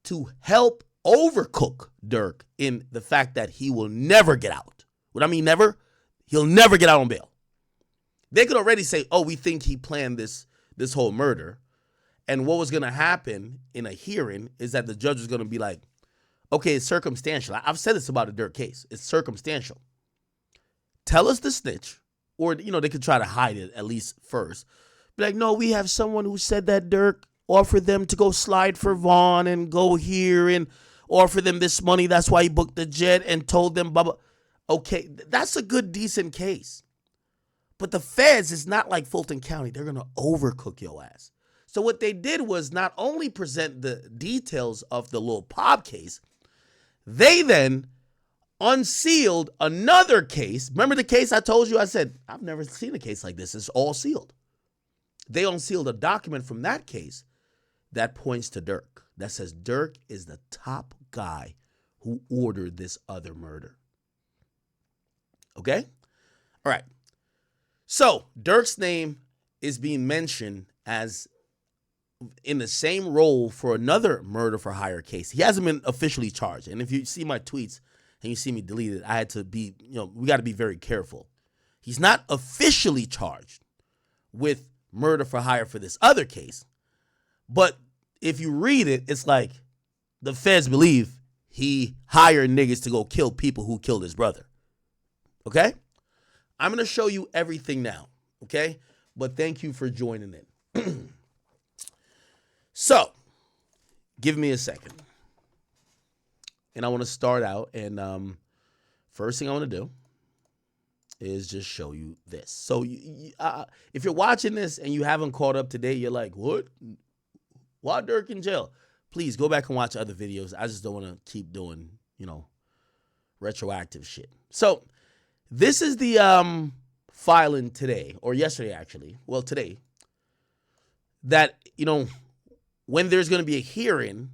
to help overcook Durk in the fact that he will never get out. What I mean never? He'll never get out on bail. They could already say, oh, we think he planned this whole murder. And what was going to happen in a hearing is that the judge was going to be like, okay, it's circumstantial. I've said this about a Durk case. It's circumstantial. Tell us the snitch, or, they could try to hide it at least first. Be like, no, we have someone who said that Durk offered them to go slide for Vaughn and go here and offer them this money. That's why he booked the jet and told them, blah, blah. Okay, that's a good, decent case. But the feds is not like Fulton County. They're going to overcook your ass. So what they did was not only present the details of the Lil Pop case, they then unsealed another case. Remember the case I told you? I said, I've never seen a case like this. It's all sealed. They unsealed a document from that case that points to Durk, that says Durk is the top guy who ordered this other murder. Okay? All right. So Durk's name is being mentioned as in the same role for another murder for hire case. He hasn't been officially charged. And if you see my tweets and you see me delete it, I had to be, we got to be very careful. He's not officially charged with murder for hire for this other case. But if you read it, it's like the feds believe he hired niggas to go kill people who killed his brother. Okay? I'm going to show you everything now. Okay? But thank you for joining in. So, give me a second. And I want to start out. And first thing I want to do is just show you this. So, if you're watching this and you haven't caught up today, you're like, what? Why Durk in jail? Please go back and watch other videos. I just don't want to keep doing, retroactive shit. So, this is the filing today, or yesterday actually. Well, today. That, when there's going to be a hearing,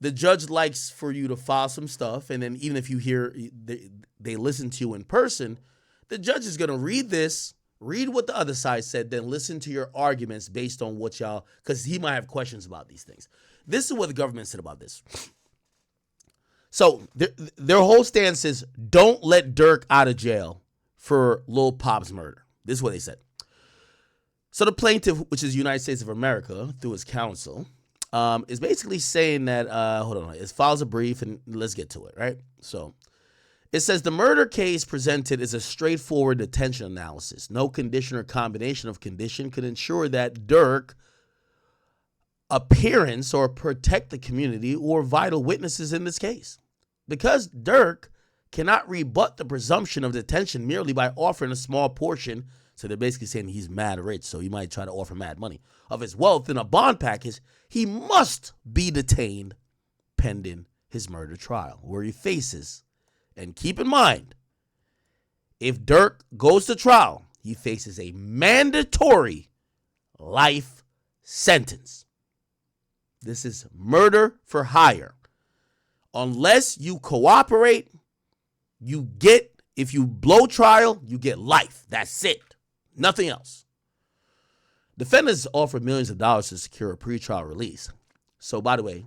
the judge likes for you to file some stuff. And then even if you hear they listen to you in person, the judge is going to read this, read what the other side said, then listen to your arguments based on what y'all, because he might have questions about these things. This is what the government said about this. So their whole stance is don't let Durk out of jail for Lil Pop's murder. This is what they said. So the plaintiff, which is United States of America, through his counsel, is basically saying that, it files a brief, and let's get to it, right? So it says the murder case presented is a straightforward detention analysis. No condition or combination of condition could ensure that Durk appearance or protect the community or vital witnesses in this case. Because Durk cannot rebut the presumption of detention merely by offering a small portion. So they're basically saying he's mad rich, so he might try to offer mad money of his wealth in a bond package. He must be detained pending his murder trial, where he faces, and keep in mind, if Durk goes to trial, he faces a mandatory life sentence. This is murder for hire. Unless you cooperate, if you blow trial, you get life. That's it. Nothing else. Defendants offer millions of dollars to secure a pretrial release. So, by the way,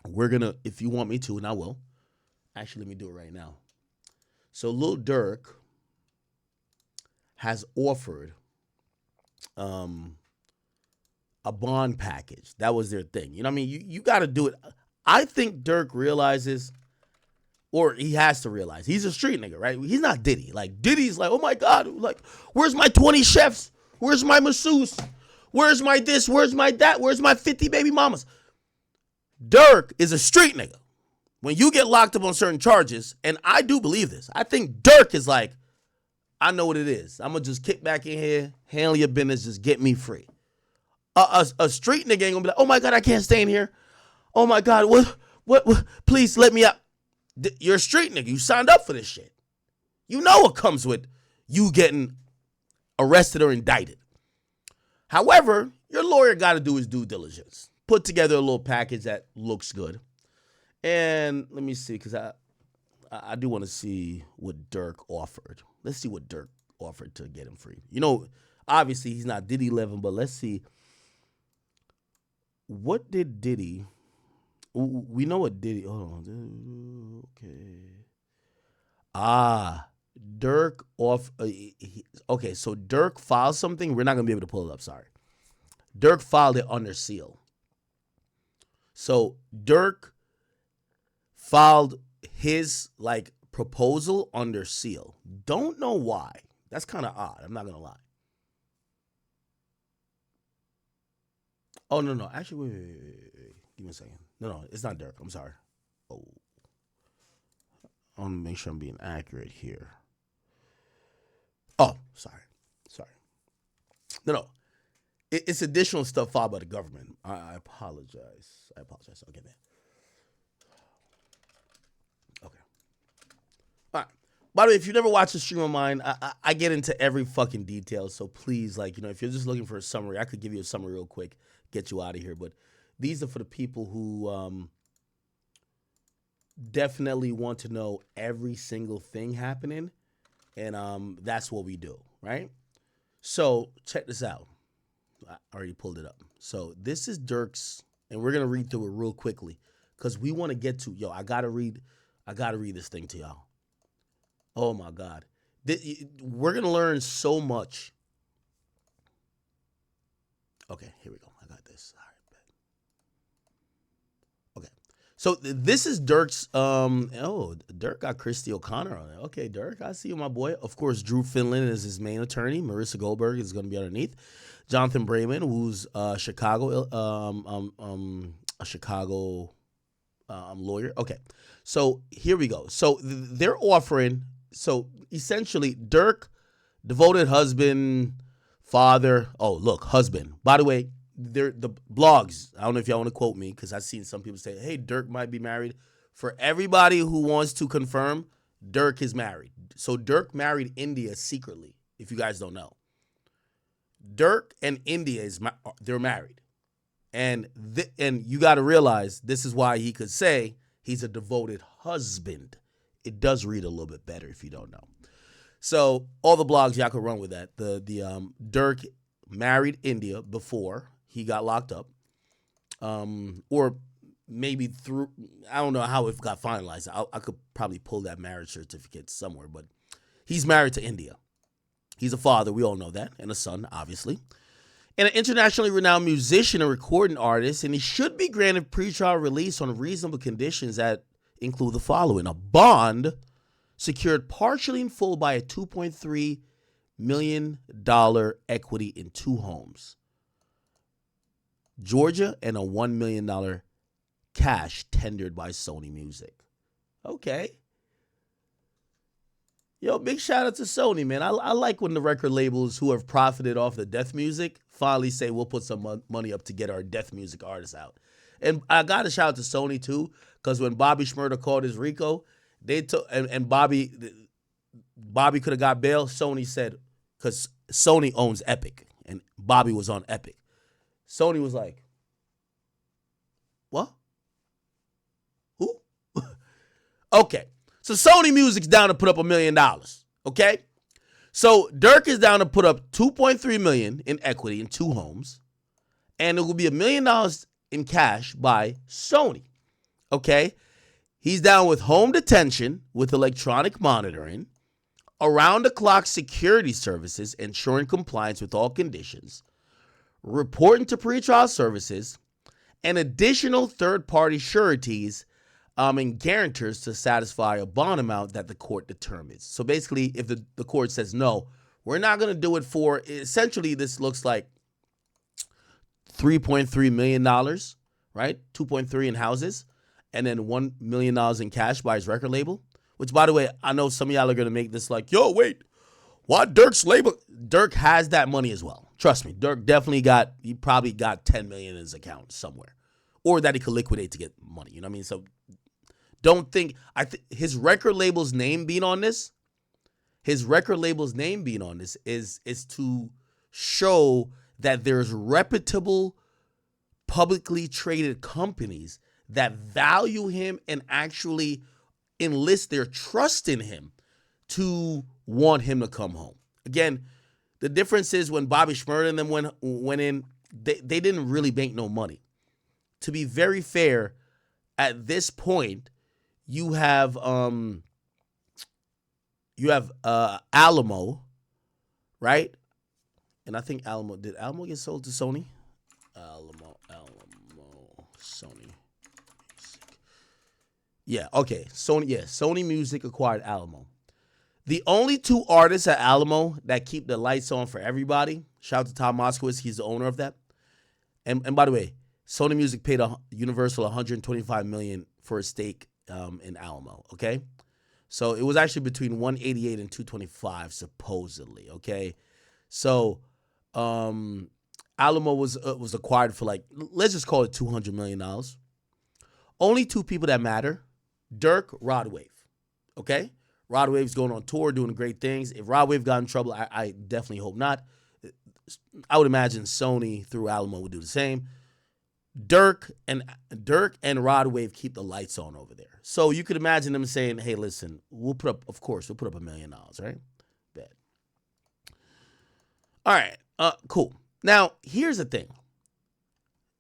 we're going to, if you want me to, and I will. Actually, let me do it right now. So, Lil Durk has offered a bond package. That was their thing. You know what I mean? You got to do it. I think Durk realizes, or he has to realize, he's a street nigga, right? He's not Diddy. Like, Diddy's like, oh my God, like, where's my 20 chefs? Where's my masseuse? Where's my this? Where's my that? Where's my 50 baby mamas? Durk is a street nigga. When you get locked up on certain charges, and I do believe this, I think Durk is like, I know what it is. I'm going to just kick back in here, handle your business, just get me free. A street nigga ain't going to be like, oh my God, I can't stay in here. Oh my God, what, please let me out. You're a street nigga. You signed up for this shit. You know what comes with you getting arrested or indicted. However, your lawyer got to do his due diligence. Put together a little package that looks good. And let me see, because I do want to see what Durk offered. Let's see what Durk offered to get him free. Obviously he's not Diddy level, but let's see. What did Diddy We know what Diddy. Hold on. Okay. Durk off. Okay, so Durk filed something. We're not gonna be able to pull it up. Sorry. Durk filed it under seal. So Durk filed his like proposal under seal. Don't know why. That's kind of odd. I'm not gonna lie. Oh no. Actually, wait. Give me a second. No, it's not Durk. I'm sorry. Oh, I want to make sure I'm being accurate here. Oh, sorry. No. It's additional stuff filed by the government. I apologize. Okay, man. Okay. All right. By the way, if you never watched a stream of mine, I get into every fucking detail. So please, like, if you're just looking for a summary, I could give you a summary real quick, get you out of here. But these are for the people who definitely want to know every single thing happening. And that's what we do, right? So check this out. I already pulled it up. So this is Durk's, and we're gonna read through it real quickly because we want to get to I gotta read this thing to y'all. Oh my God, we're gonna learn so much. Okay, here we go. I got this. All right, okay. So this is Durk's. Durk got Christy O'Connor on it. Okay, Durk, I see you, my boy. Of course, Drew Finland is his main attorney. Marissa Goldberg is going to be underneath. Jonathan Brayman, who's a Chicago lawyer. Okay, so here we go. So they're offering. So essentially, Durk, devoted husband, father. Oh, look, husband. By the way, the blogs. I don't know if y'all want to quote me because I've seen some people say, "Hey, Durk might be married." For everybody who wants to confirm, Durk is married. So Durk married India secretly. If you guys don't know. Durk and India they're married, and you got to realize this is why he could say he's a devoted husband. It does read a little bit better if you don't know. So all the blogs y'all could run with that. The Durk married India before he got locked up, or maybe through I don't know how it got finalized. I could probably pull that marriage certificate somewhere, but he's married to India. He's a father, we all know that, and a son, obviously. And an internationally renowned musician and recording artist, and he should be granted pretrial release on reasonable conditions that include the following. A bond secured partially in full by a $2.3 million equity in 2 homes. Georgia, and a $1 million cash tendered by Sony Music. Okay. Yo, big shout out to Sony, man. I like when the record labels who have profited off the death music finally say we'll put some money up to get our death music artists out. And I got to shout out to Sony too, because when Bobby Shmurda called his RICO, they took and Bobby could have got bail. Sony said, because Sony owns Epic, and Bobby was on Epic. Sony was like, what? Who? Okay. So Sony Music's down to put up $1 million, okay? So Durk is down to put up $2.3 million in equity in 2 homes, and it will be $1 million in cash by Sony, okay? He's down with home detention with electronic monitoring, around-the-clock security services ensuring compliance with all conditions, reporting to pretrial services, and additional third-party sureties and guarantors to satisfy a bond amount that the court determines. So basically, if the court says, no, we're not going to do it for, essentially this looks like $3.3 million, right? 2.3 in houses, and then $1 million in cash by his record label, which, by the way, I know some of y'all are going to make this like, yo, wait, why Durk's label? Durk has that money as well. Trust me, Durk he probably got $10 million in his account somewhere, or that he could liquidate to get money. You know what I mean? So don't think, his record label's name being on this is to show that there's reputable, publicly traded companies that value him and actually enlist their trust in him to want him to come home. Again, the difference is when Bobby Shmurda and them went in, they didn't really bank no money. To be very fair, at this point, you have Alamo, right? And I think did Alamo get sold to Sony? Alamo, Sony. Yeah, okay. Sony Music acquired Alamo. The only two artists at Alamo that keep the lights on for everybody, shout out to Tom Moskowitz, he's the owner of that. And by the way, Sony Music paid Universal $125 million for a stake in Alamo, okay? So it was actually between 188 and 225 supposedly, okay? So Alamo was acquired for like, let's just call it $200 million. Only two people that matter, Durk, Rod Wave, okay? Rod Wave's going on tour, doing great things. If Rod Wave got in trouble, I definitely hope not. I would imagine Sony through Alamo would do the same. Durk and Rod Wave keep the lights on over there. So you could imagine them saying, hey, listen, we'll put up $1 million, right? Bad. All right, cool. Now, here's the thing.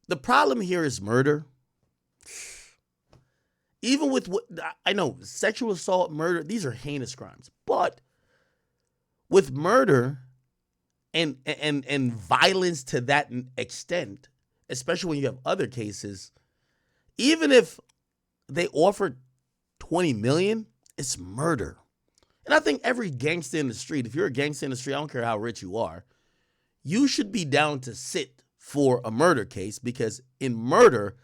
The problem here is murder. Even with what I know, sexual assault, murder, these are heinous crimes. But with murder and violence to that extent, especially when you have other cases, even if they offered $20 million, it's murder. And I think every gangster in the street, if you're a gangster in the street, I don't care how rich you are, you should be down to sit for a murder case, because in murder,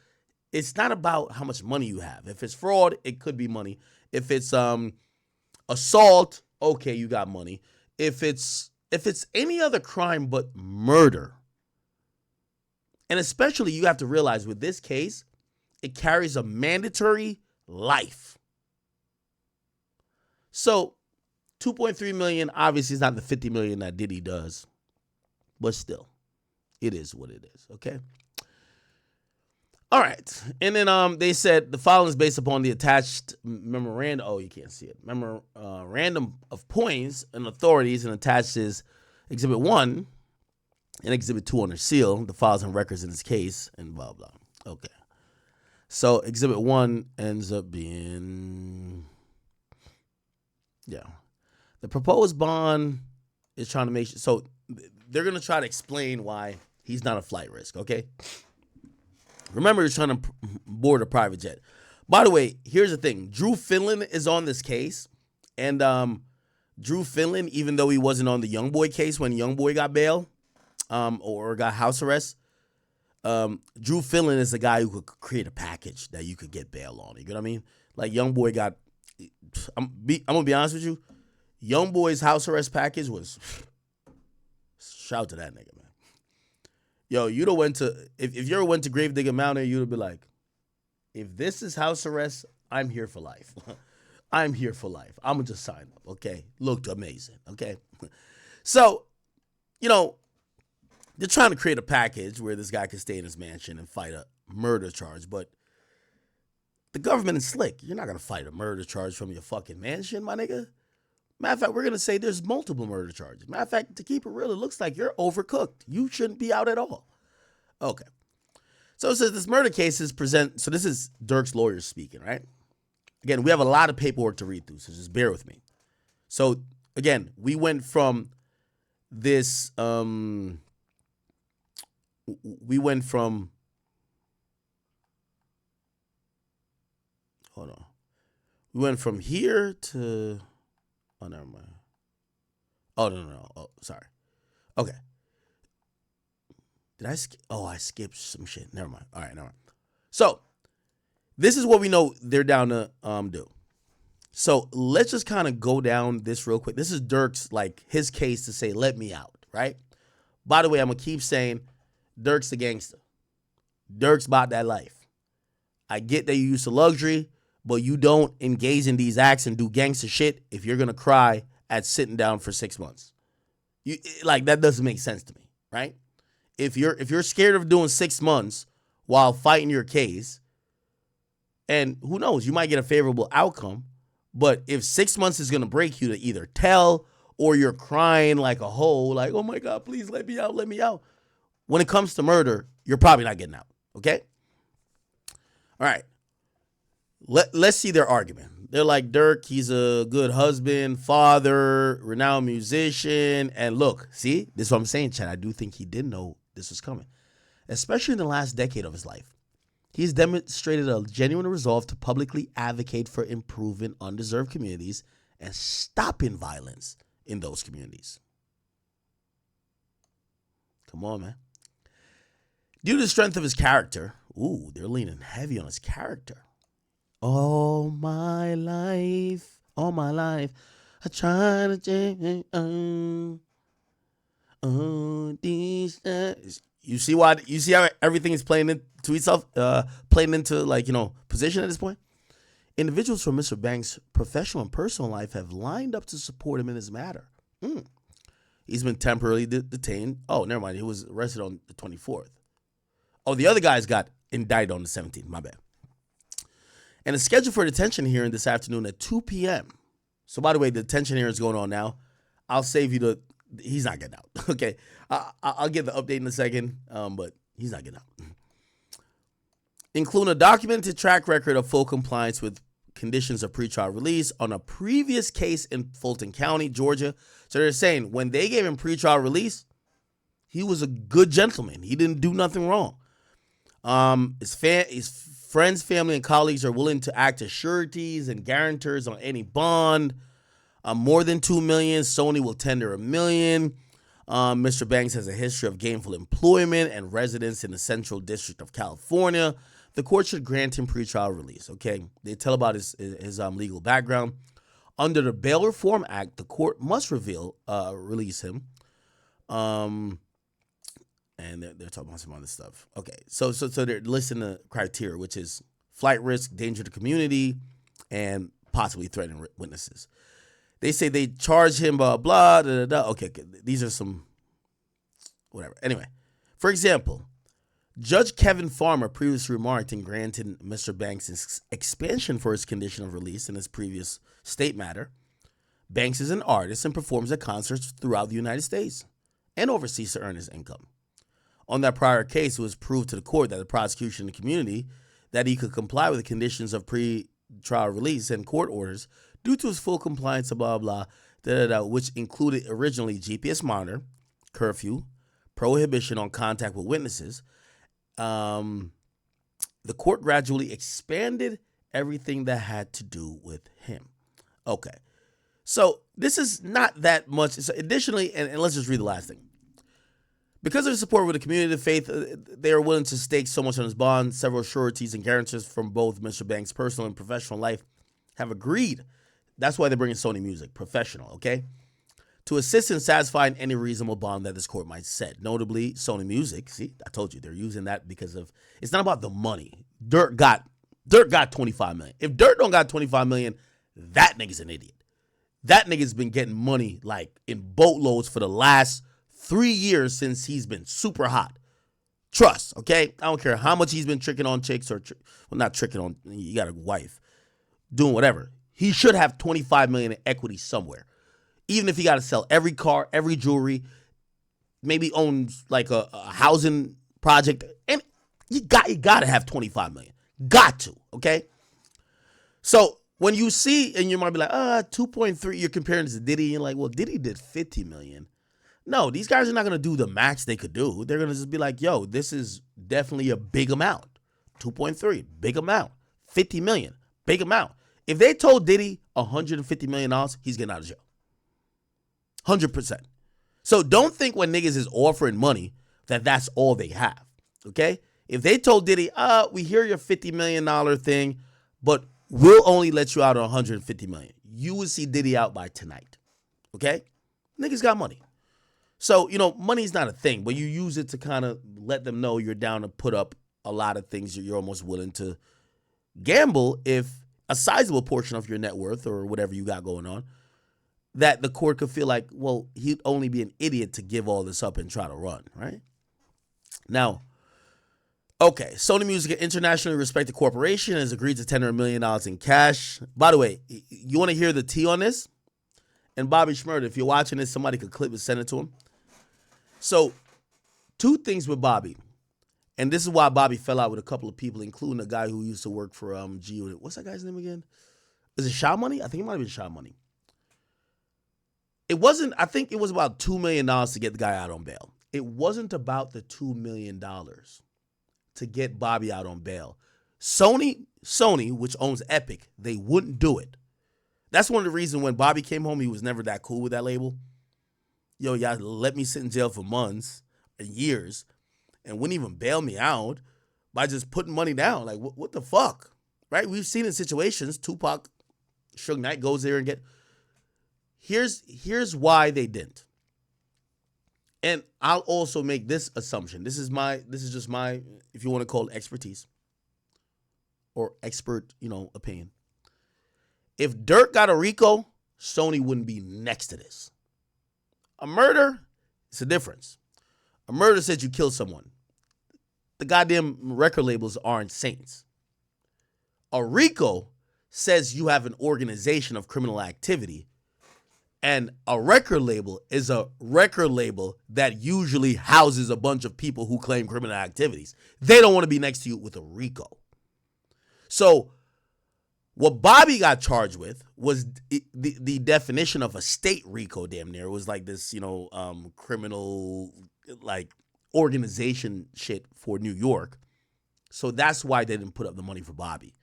it's not about how much money you have. If it's fraud, it could be money. If it's assault, okay, you got money. If it's any other crime but murder, and especially you have to realize with this case, it carries a mandatory life. So $2.3 million obviously is not the $50 million that Diddy does, but still, it is what it is, okay? All right, and then they said the following is based upon the attached memorandum. Oh, you can't see it. Memorandum of points and authorities, and attached is Exhibit 1 and Exhibit 2 under seal, the files and records in this case, and blah, blah. Okay. So Exhibit 1 ends up being, the proposed bond is trying to make sure, so they're going to try to explain why he's not a flight risk, okay? Remember, he's trying to board a private jet. By the way, here's the thing. Drew Finland is on this case. And Drew Finland, even though he wasn't on the Youngboy case when Youngboy got bail or got house arrest, Drew Finland is the guy who could create a package that you could get bail on. You get what I mean? Like Youngboy got, I'm going to be honest with you, Youngboy's house arrest package was, shout to that nigga, man. Yo, you'd have went to, if you ever went to Gravedigger Mountain, you'd have been like, if this is house arrest, I'm here for life. I'm here for life. I'm going to just sign up, okay? Looked amazing, okay? So, they're trying to create a package where this guy can stay in his mansion and fight a murder charge, but the government is slick. You're not going to fight a murder charge from your fucking mansion, my nigga. Matter of fact, we're going to say there's multiple murder charges. Matter of fact, to keep it real, it looks like you're overcooked. You shouldn't be out at all. Okay. So it says this murder case is so this is Durk's lawyers speaking, right? Again, we have a lot of paperwork to read through, so just bear with me. So, again, we went from this, hold on. We went from here to, oh, never mind. Oh, no. Oh, sorry. Okay. Did I skip? Oh, I skipped some shit. Never mind. All right, never mind. So, this is what we know they're down to do. So, let's just kind of go down this real quick. This is Durk's, his case to say, let me out, right? By the way, I'm going to keep saying, Durk's the gangster. Durk's about that life. I get that you used to luxury, but you don't engage in these acts and do gangster shit if you're going to cry at sitting down for 6 months. That doesn't make sense to me, right? If you're scared of doing 6 months while fighting your case, and who knows, you might get a favorable outcome, but if 6 months is going to break you to either tell or you're crying like a hoe, like, oh my God, please let me out, let me out. When it comes to murder, you're probably not getting out, okay? All right. Let's see their argument. They're like, Durk, he's a good husband, father, renowned musician. And look, see, this is what I'm saying, Chad. I do think he did know this was coming, especially in the last decade of his life. He's demonstrated a genuine resolve to publicly advocate for improving undeserved communities and stopping violence in those communities. Come on, man. Due to the strength of his character, they're leaning heavy on his character. All my life, I try to change. These days. You see why? You see how everything is playing into itself, playing into position at this point. Individuals from Mr. Banks' professional and personal life have lined up to support him in this matter. He's been temporarily detained. Oh, never mind. He was arrested on the 24th. Oh, the other guys got indicted on the 17th. My bad. And it's scheduled for a detention hearing this afternoon at 2 p.m. So, by the way, the detention hearing is going on now. I'll save you he's not getting out. Okay. I'll get the update in a second, but he's not getting out. Including a documented track record of full compliance with conditions of pretrial release on a previous case in Fulton County, Georgia. So they're saying when they gave him pretrial release, he was a good gentleman. He didn't do nothing wrong. His friends, family, and colleagues are willing to act as sureties and guarantors on any bond. More than $2 million. Sony will tender $1 million. Mr. Banks has a history of gainful employment and residence in the Central District of California. The court should grant him pretrial release. Okay, they tell about his legal background. Under the Bail Reform Act, the court must release him. And they're talking about some other stuff. Okay, so they're listing the criteria, which is flight risk, danger to community, and possibly threatening witnesses. They say they charge him blah, blah, da, da, da. Okay, these are some, whatever. Anyway, for example, Judge Kevin Farmer previously remarked in granting Mr. Banks' expansion for his condition of release in his previous state matter. Banks is an artist and performs at concerts throughout the United States and overseas to earn his income. On that prior case, it was proved to the court that the prosecution and the community that he could comply with the conditions of pre-trial release and court orders due to his full compliance, blah, blah, which included originally GPS monitor, curfew, prohibition on contact with witnesses. The court gradually expanded everything that had to do with him. Okay. So this is not that much. So additionally, and let's just read the last thing. Because of his support with the community of faith, they are willing to stake so much on his bond. Several sureties and guarantors from both Mr. Banks' personal and professional life have agreed. That's why they're bringing Sony Music, professional, okay? To assist in satisfying any reasonable bond that this court might set. Notably, Sony Music, see, I told you, they're using that because of, it's not about the money. Durk got $25 million. If Durk don't got $25 million, that nigga's an idiot. That nigga's been getting money like in boatloads for the last 3 years since he's been super hot. Trust, okay? I don't care how much he's been tricking on chicks or, not tricking on, you got a wife, doing whatever. He should have $25 million in equity somewhere. Even if he got to sell every car, every jewelry, maybe owns like a housing project, and you got to have $25 million. Got to, okay? So when you see, and you might be like, 2.3, you're comparing this to Diddy, and you're like, well, Diddy did $50 million. No, these guys are not going to do the max they could do. They're going to just be like, yo, this is definitely a big amount. 2.3, big amount. 50 million, big amount. If they told Diddy $150 million, he's getting out of jail. 100%. So don't think when niggas is offering money that that's all they have, okay? If they told Diddy, we hear your $50 million thing, but we'll only let you out on $150 million. You would see Diddy out by tonight, okay? Niggas got money. So, money's not a thing, but you use it to kind of let them know you're down to put up a lot of things that you're almost willing to gamble if a sizable portion of your net worth or whatever you got going on, that the court could feel like, well, he'd only be an idiot to give all this up and try to run, right? Now, okay, Sony Music, an internationally respected corporation, has agreed to tender $1 million in cash. By the way, you want to hear the tea on this? And Bobby Shmurda, if you're watching this, somebody could clip and send it to him. So, two things with Bobby. And this is why Bobby fell out with a couple of people, including a guy who used to work for G Unit. What's that guy's name again? Is it Sha Money? I think it might have been Sha Money. It wasn't, I think it was about $2 million to get the guy out on bail. It wasn't about the $2 million to get Bobby out on bail. Sony, which owns Epic, they wouldn't do it. That's one of the reasons when Bobby came home, he was never that cool with that label. Yo, y'all let me sit in jail for months and years and wouldn't even bail me out by just putting money down. Like, what the fuck? Right? We've seen in situations, Tupac, Suge Knight goes there and get... Here's why they didn't. And I'll also make this assumption. This is just my, if you want to call it expertise or expert, opinion. If Durk got a RICO, Sony wouldn't be next to this. A murder, it's a difference. A murder says you kill someone. The goddamn record labels aren't saints. A RICO says you have an organization of criminal activity. And a record label is a record label that usually houses a bunch of people who claim criminal activities. They don't want to be next to you with a RICO. So what Bobby got charged with was the definition of a state RICO, damn near. It was like this, criminal like organization shit for New York. So that's why they didn't put up the money for Bobby.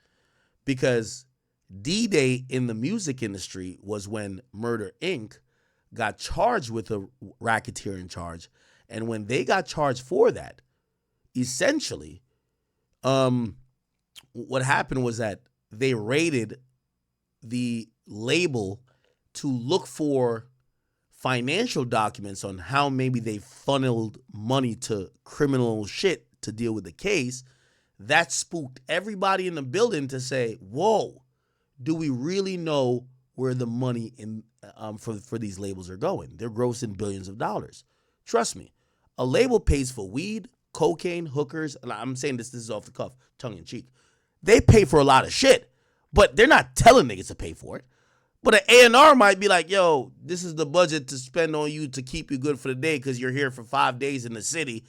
Because D-Day in the music industry was when Murder, Inc. got charged with a racketeering charge. And when they got charged for that, essentially, what happened was that they raided the label to look for financial documents on how maybe they funneled money to criminal shit to deal with the case. That spooked everybody in the building to say, whoa, do we really know where the money for these labels are going? They're grossing billions of dollars. Trust me, a label pays for weed, cocaine, hookers, and I'm saying this is off the cuff, tongue in cheek. They pay for a lot of shit, but they're not telling niggas to pay for it. But an A&R might be like, yo, this is the budget to spend on you to keep you good for the day because you're here for 5 days in the city.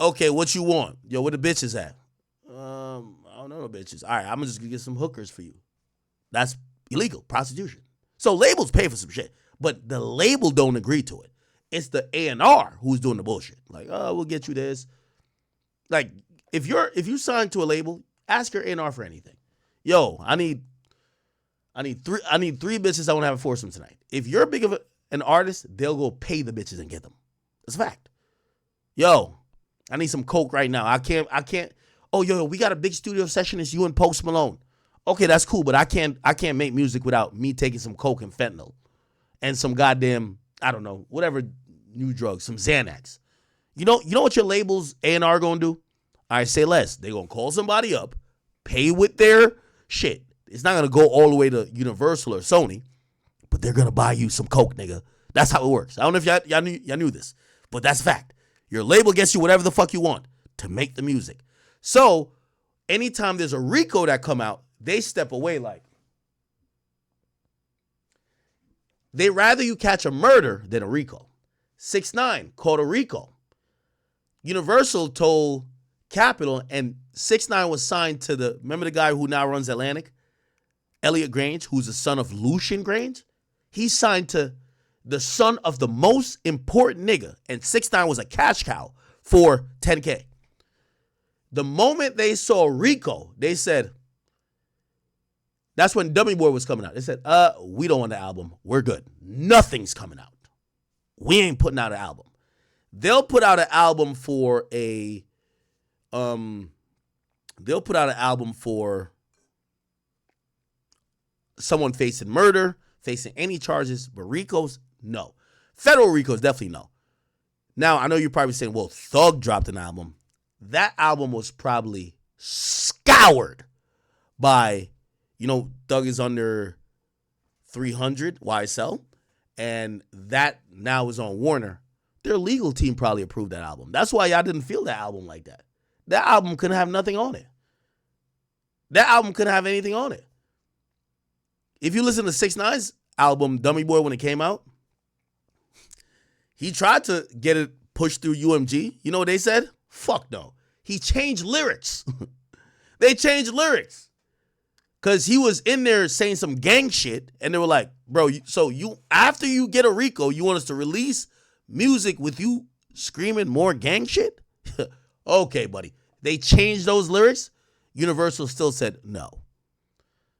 Okay, what you want? Yo, where the bitches at? I don't know no bitches. All right, I'm just going to get some hookers for you. That's illegal, prostitution. So labels pay for some shit, but the label don't agree to it. It's the A&R who's doing the bullshit. Like, oh, we'll get you this. Like, if you sign to a label, ask your A&R for anything. Yo, I need three bitches I want to have a foursome tonight. If you're big of an artist, they'll go pay the bitches and get them. That's a fact. Yo, I need some coke right now. I can't. Oh, yo, we got a big studio session. It's you and Post Malone. Okay, that's cool, but I can't make music without me taking some coke and fentanyl and some goddamn, I don't know, whatever new drugs, some Xanax. You know what your labels A&R gonna do? All right, say less. They gonna call somebody up, pay with their shit. It's not gonna go all the way to Universal or Sony, but they're gonna buy you some coke, nigga. That's how it works. I don't know if y'all knew this, but that's a fact. Your label gets you whatever the fuck you want to make the music. So anytime there's a RICO that come out, they step away like. They rather you catch a murder than a RICO. 6ix9ine caught a RICO. Universal told Capitol, and 6ix9ine was signed to remember the guy who now runs Atlantic? Elliot Grange, who's the son of Lucian Grange? He's signed to the son of the most important nigga, and 6ix9ine was a cash cow for $10K. The moment they saw RICO, they said, that's when Dummy Boy was coming out. They said, we don't want the album. We're good. Nothing's coming out. We ain't putting out an album. They'll put out an album for someone facing murder, facing any charges, but RICOs, no. Federal RICOs, definitely no. Now, I know you're probably saying, well, Thug dropped an album. That album was probably scoured by, Thug is under 300 YSL, and that now is on Warner. Their legal team probably approved that album. That's why y'all didn't feel that album like that. That album couldn't have nothing on it. That album couldn't have anything on it. If you listen to 6ix9ine's album, Dummy Boy, when it came out, he tried to get it pushed through UMG. You know what they said? Fuck no. he changed lyrics. They changed lyrics. Because he was in there saying some gang shit, and they were like, bro, after you get a RICO, you want us to release music with you screaming more gang shit? Okay, buddy. They changed those lyrics. Universal still said no.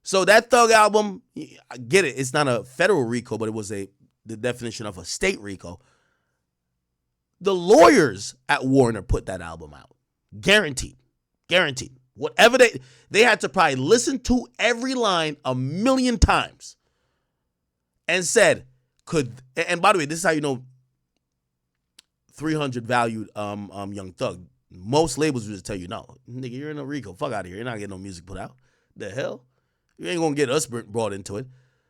So that Thug album, I get it. It's not a federal RICO, but it was the definition of a state RICO. The lawyers at Warner put that album out. Guaranteed. Guaranteed. Whatever they had to probably listen to every line a million times and said, and by the way, this is how you know 300 valued Young Thug. Most labels would just tell you, no, nigga, you're in a RICO. Fuck out of here. You're not getting no music put out. The hell? You ain't gonna get us brought into it.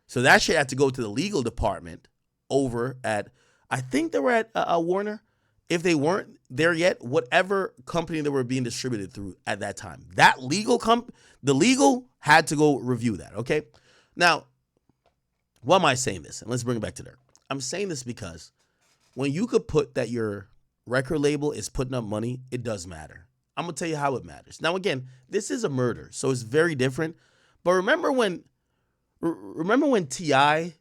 So that shit had to go to the legal department over at, I think they were at Warner. If they weren't there yet, whatever company they were being distributed through at that time, that the legal had to go review that, okay? Now, why am I saying this? And let's bring it back to there. I'm saying this because when you could put that your record label is putting up money, it does matter. I'm going to tell you how it matters. Now, again, this is a murder, so it's very different. But remember when T.I.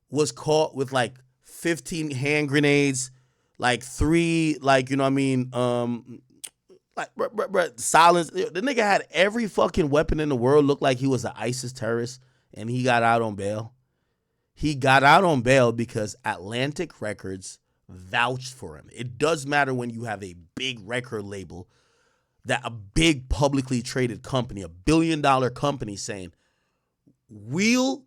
was caught with like 15 hand grenades, like 3, like, you know what I mean, silence. The nigga had every fucking weapon in the world, looked like he was an ISIS terrorist, and he got out on bail. He got out on bail because Atlantic Records vouched for him. It does matter when you have a big record label, that a big publicly traded company, a $1 billion company saying, we'll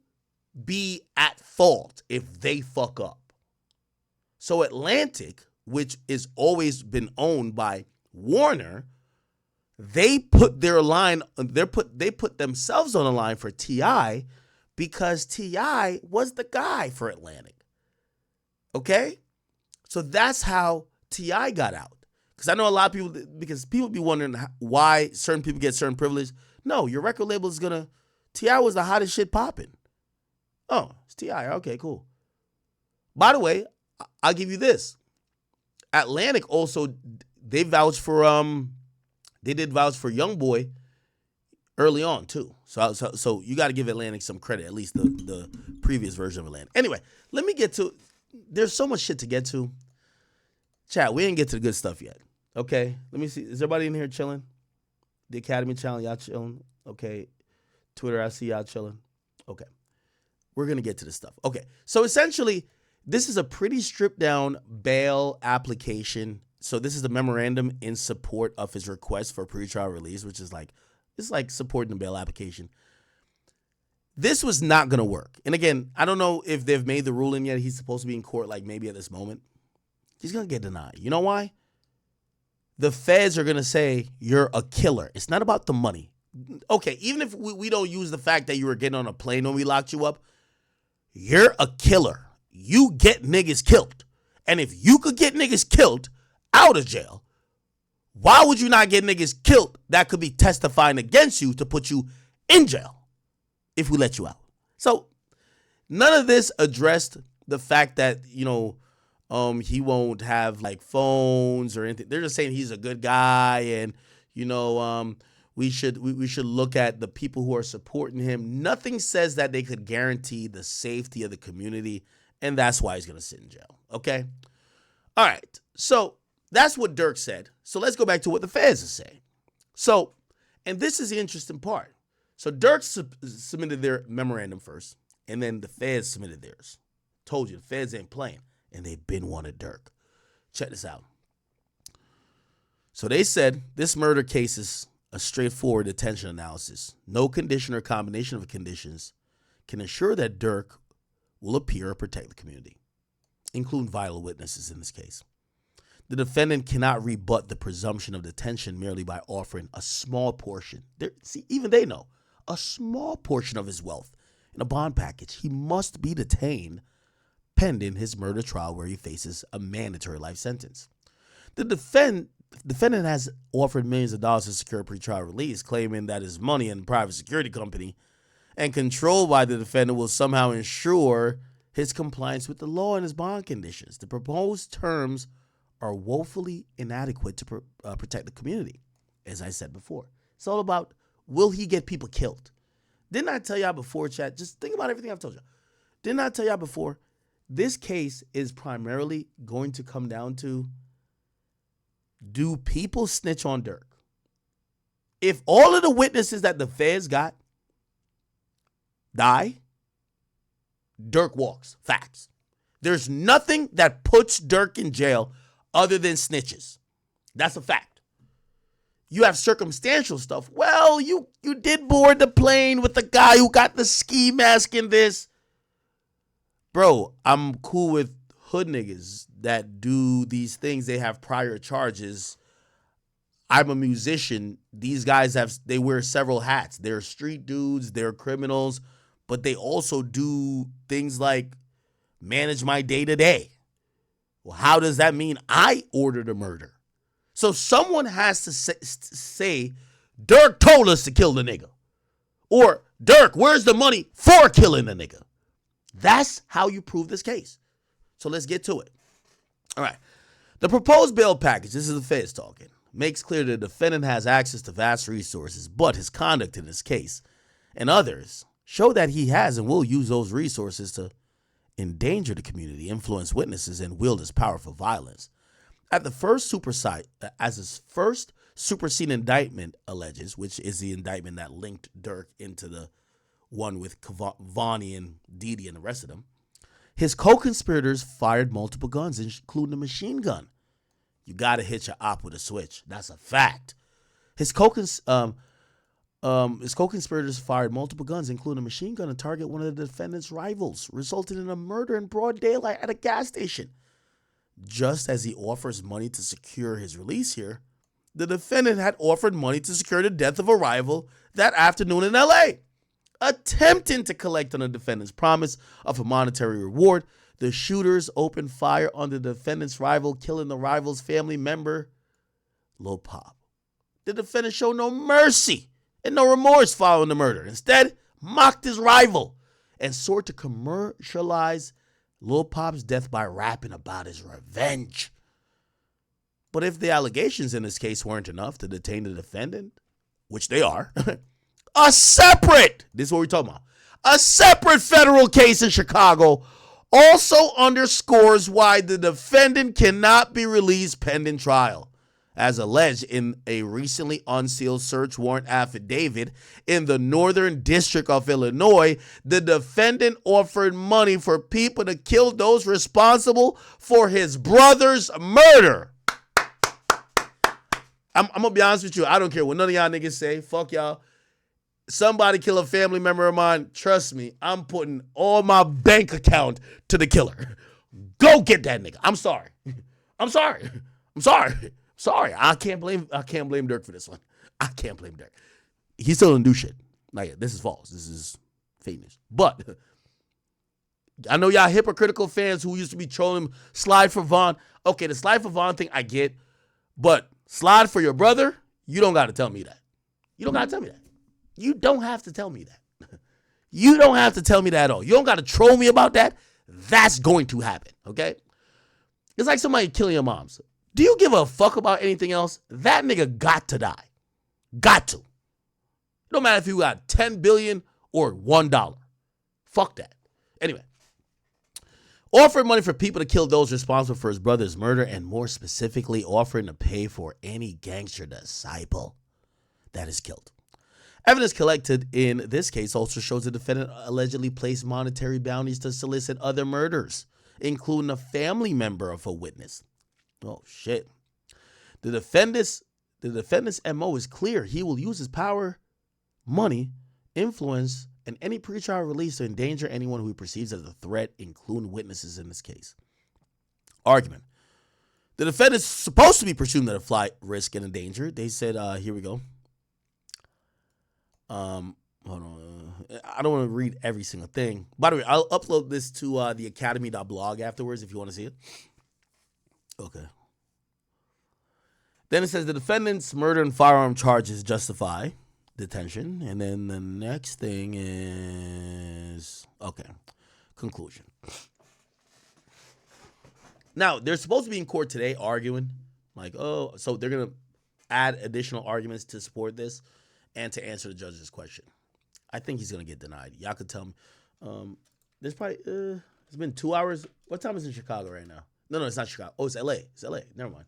be at fault if they fuck up. So Atlantic, which is always been owned by Warner, they put their line, they put themselves on the line for T.I. because T.I. was the guy for Atlantic. Okay? So that's how T.I. got out. Because I know a lot of people, because people be wondering why certain people get certain privilege. No, your record label is gonna, T.I. was the hottest shit popping. Oh, it's T.I. Okay, cool. By the way, I'll give you this. Atlantic also, they vouched for they did vouch for YoungBoy early on too. So you got to give Atlantic some credit, at least the previous version of Atlantic. Anyway, let me get to, there's so much shit to get to. Chat, we didn't get to the good stuff yet. Okay, let me see. Is everybody in here chilling? The Academy channel, y'all chilling? Okay. Twitter, I see y'all chilling. Okay. We're going to get to this stuff. Okay. So essentially, this is a pretty stripped down bail application. So this is the memorandum in support of his request for pretrial release, which is like, it's like supporting the bail application. This was not going to work. And again, I don't know if they've made the ruling yet. He's supposed to be in court like maybe at this moment. He's going to get denied. You know why? The feds are going to say you're a killer. It's not about the money. Okay, even if we don't use the fact that you were getting on a plane when we locked you up, you're a killer. You get niggas killed. And if you could get niggas killed out of jail, why would you not get niggas killed that could be testifying against you to put you in jail if we let you out? So none of this addressed the fact that, you know, he won't have like phones or anything. They're just saying he's a good guy, and you know, we should look at the people who are supporting him. Nothing says that they could guarantee the safety of the community, and that's why he's gonna sit in jail. Okay, all right. So that's what Durk said. So let's go back to what the feds are saying. So, and this is the interesting part. So Durk submitted their memorandum first, and then the feds submitted theirs. Told you the feds ain't playing. And they've been wanted Durk. Check this out. So they said this murder case is a straightforward detention analysis. No condition or combination of conditions can ensure that Durk will appear or protect the community, including vital witnesses in this case. The defendant cannot rebut the presumption of detention merely by offering a small portion. See, even they know, a small portion of his wealth in a bond package. He must be detained pending his murder trial where he faces a mandatory life sentence. The defendant has offered millions of dollars to secure pretrial release, claiming that his money in a private security company and controlled by the defendant will somehow ensure his compliance with the law and his bond conditions. The proposed terms are woefully inadequate to protect the community. as I said before. It's all about, will he get people killed? Didn't I tell y'all before, chat? Just think about everything I've told you. Didn't I tell y'all before? This case is primarily going to come down to, do people snitch on Durk? If all of the witnesses that the feds got die, Durk walks. Facts. There's nothing that puts Durk in jail other than snitches. That's a fact. You have circumstantial stuff. Well, you did board the plane with the guy who got the ski mask in this. Bro, I'm cool with hood niggas that do these things. They have prior charges. I'm a musician. These guys they wear several hats. They're street dudes, they're criminals, but they also do things like manage my day-to-day. Well, how does that mean I ordered a murder? So someone has to say, Durk told us to kill the nigga. Or, Durk, where's the money for killing the nigga? That's how you prove this case. So let's get to it. All right. The proposed bail package, this is the feds talking, makes clear the defendant has access to vast resources, but his conduct in this case and others show that he has and will use those resources to endanger the community, influence witnesses, and wield his power for violence. As his first superseding indictment alleges, which is the indictment that linked Durk into the one with Vonnie and Didi and the rest of them, his co-conspirators fired multiple guns, including a machine gun. You got to hit your op with a switch. That's a fact. His co-conspirators fired multiple guns, including a machine gun, to target one of the defendant's rivals, resulting in a murder in broad daylight at a gas station. Just as he offers money to secure his release here, the defendant had offered money to secure the death of a rival that afternoon in L.A. Attempting to collect on the defendant's promise of a monetary reward, the shooters opened fire on the defendant's rival, killing the rival's family member, Lil Pop. The defendant showed no mercy and no remorse following the murder. Instead, mocked his rival and sought to commercialize Lil Pop's death by rapping about his revenge. But if the allegations in this case weren't enough to detain the defendant, which they are, this is what we're talking about, a separate federal case in Chicago also underscores why the defendant cannot be released pending trial. As alleged in a recently unsealed search warrant affidavit in the Northern District of Illinois, the defendant offered money for people to kill those responsible for his brother's murder. I'm going to be honest with you. I don't care what none of y'all niggas say. Fuck y'all. Somebody kill a family member of mine. Trust me, I'm putting all my bank account to the killer. Go get that nigga. I'm sorry. Sorry, I can't blame Durk for this one. I can't blame Durk. He still didn't do shit. Like, this is false. This is fake news. But I know y'all hypocritical fans who used to be trolling slide for Vaughn. Okay, the slide for Vaughn thing I get, but slide for your brother, you don't got to tell me that. You don't got to tell me that. You don't have to tell me that. You don't have to tell me that at all. You don't got to troll me about that. That's going to happen, okay? It's like somebody killing your moms. Do you give a fuck about anything else? That nigga got to die. Got to. No matter if you got 10 billion or $1. Fuck that. Anyway. Offering money for people to kill those responsible for his brother's murder, and more specifically, offering to pay for any gangster disciple that is killed. Evidence collected in this case also shows the defendant allegedly placed monetary bounties to solicit other murders, including a family member of a witness. Oh, shit. The defendant's MO is clear. He will use his power, money, influence, and any pretrial release to endanger anyone who he perceives as a threat, including witnesses in this case. Argument. The defendant's supposed to be presumed at a flight risk and a danger. They said, here we go. Hold on. I don't want to read every single thing. By the way, I'll upload this to the academy.blog afterwards if you want to see it. Okay. Then it says the defendant's murder and firearm charges justify detention. And then the next thing is, okay, conclusion. Now, they're supposed to be in court today arguing. Like, oh, so they're going to, add additional arguments to support this and to answer the judge's question. I think he's going to get denied. Y'all could tell me. There's probably, it's been 2 hours. What time is it in Chicago right now? No, it's not Chicago. Oh, it's LA. It's LA. Never mind.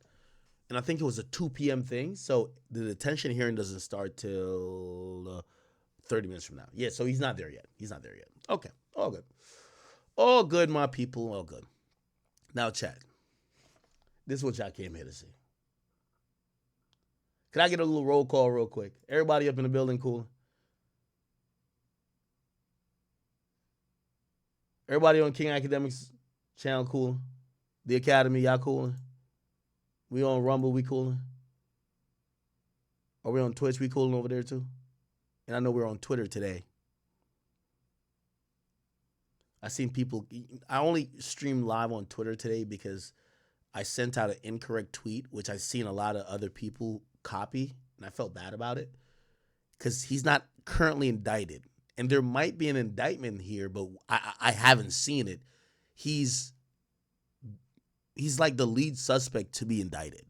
And I think it was a 2 p.m. thing. So the detention hearing doesn't start till 30 minutes from now. Yeah, so he's not there yet. Okay, all good. All good, my people, all good. Now, chat. This is what y'all came here to see. Can I get a little roll call real quick? Everybody up in the building cool? Everybody on King Akademiks channel cool? The Academy, y'all cooling? We on Rumble, we cooling? Are we on Twitch, we cooling over there too? And I know we're on Twitter today. I seen people, I only streamed live on Twitter today because I sent out an incorrect tweet, which I've seen a lot of other people copy, and I felt bad about it because he's not currently indicted. And there might be an indictment here, but I haven't seen it. He's like the lead suspect to be indicted,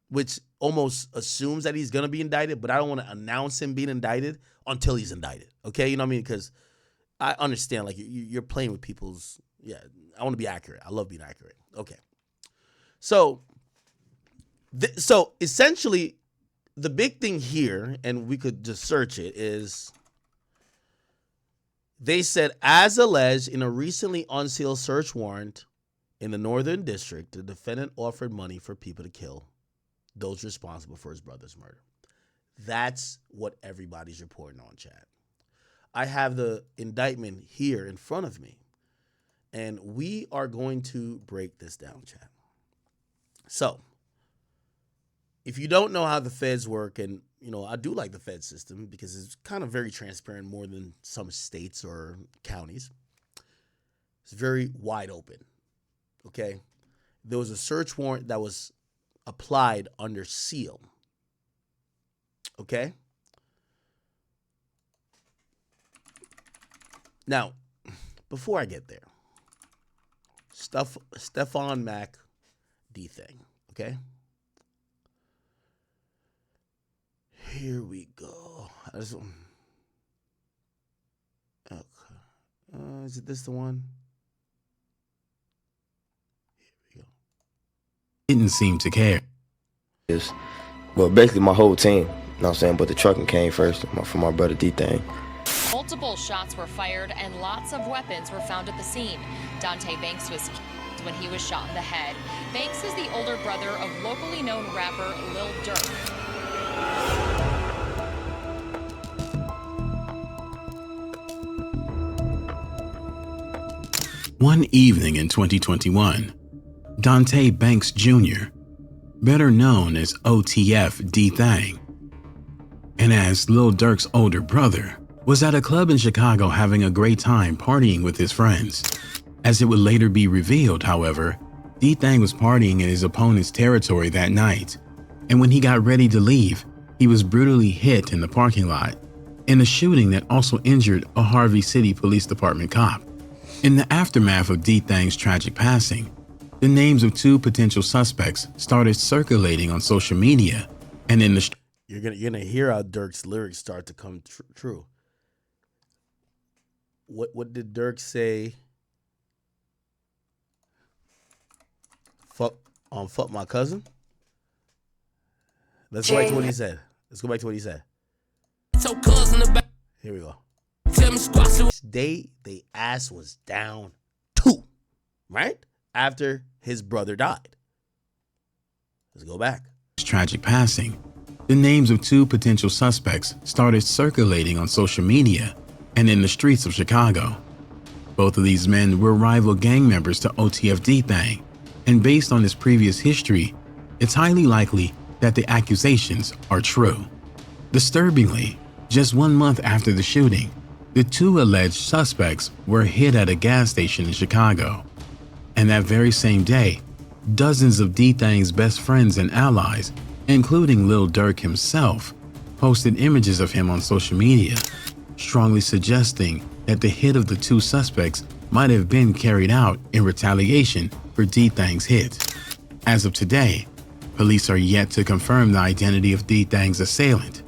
which almost assumes that he's going to be indicted, but I don't want to announce him being indicted until he's indicted. Okay? You know what I mean? Because I understand, like, you're playing with people's, I want to be accurate. I love being accurate. Okay. So essentially, the big thing here, and we could just search it, is they said, as alleged in a recently unsealed search warrant in the Northern District, the defendant offered money for people to kill those responsible for his brother's murder. That's what everybody's reporting on, chat. I have the indictment here in front of me, and we are going to break this down, chat. So, if you don't know how the feds work, and, you know, I do like the Fed system because it's kind of very transparent more than some states or counties. It's very wide open, okay? There was a search warrant that was applied under seal, okay? Now, before I get there, Stefan Mac D-Thang, okay? Here we go. Okay. Is it this the one? Here we go. Didn't seem to care. Well, basically my whole team, you know what I'm saying, but the trucking came first from my brother D-Thang. Multiple shots were fired and lots of weapons were found at the scene. Dante Banks was killed when he was shot in the head. Banks is the older brother of locally known rapper Lil Durk. One evening in 2021, Dante Banks Jr., better known as OTF D-Thang, and as Lil Durk's older brother, was at a club in Chicago having a great time partying with his friends. As it would later be revealed, however, D-Thang was partying in his opponent's territory that night, and when he got ready to leave, he was brutally hit in the parking lot in a shooting that also injured a Harvey City Police Department cop. In the aftermath of D-Thang's tragic passing, the names of two potential suspects started circulating on social media, and in the you're gonna hear how Durk's lyrics start to come true. What did Durk say? Fuck my cousin. Let's go back to what he said. Here we go. They ass was down too, right? After his brother died. Let's go back. Tragic passing, the names of two potential suspects started circulating on social media and in the streets of Chicago. Both of these men were rival gang members to OTF D-Thang, and based on his previous history, it's highly likely that the accusations are true. Disturbingly, just 1 month after the shooting, the two alleged suspects were hit at a gas station in Chicago. And that very same day, dozens of D-Thang's best friends and allies, including Lil Durk himself, posted images of him on social media, strongly suggesting that the hit of the two suspects might have been carried out in retaliation for D-Thang's hit. As of today, Police are yet to confirm the identity of D-Thang's assailant.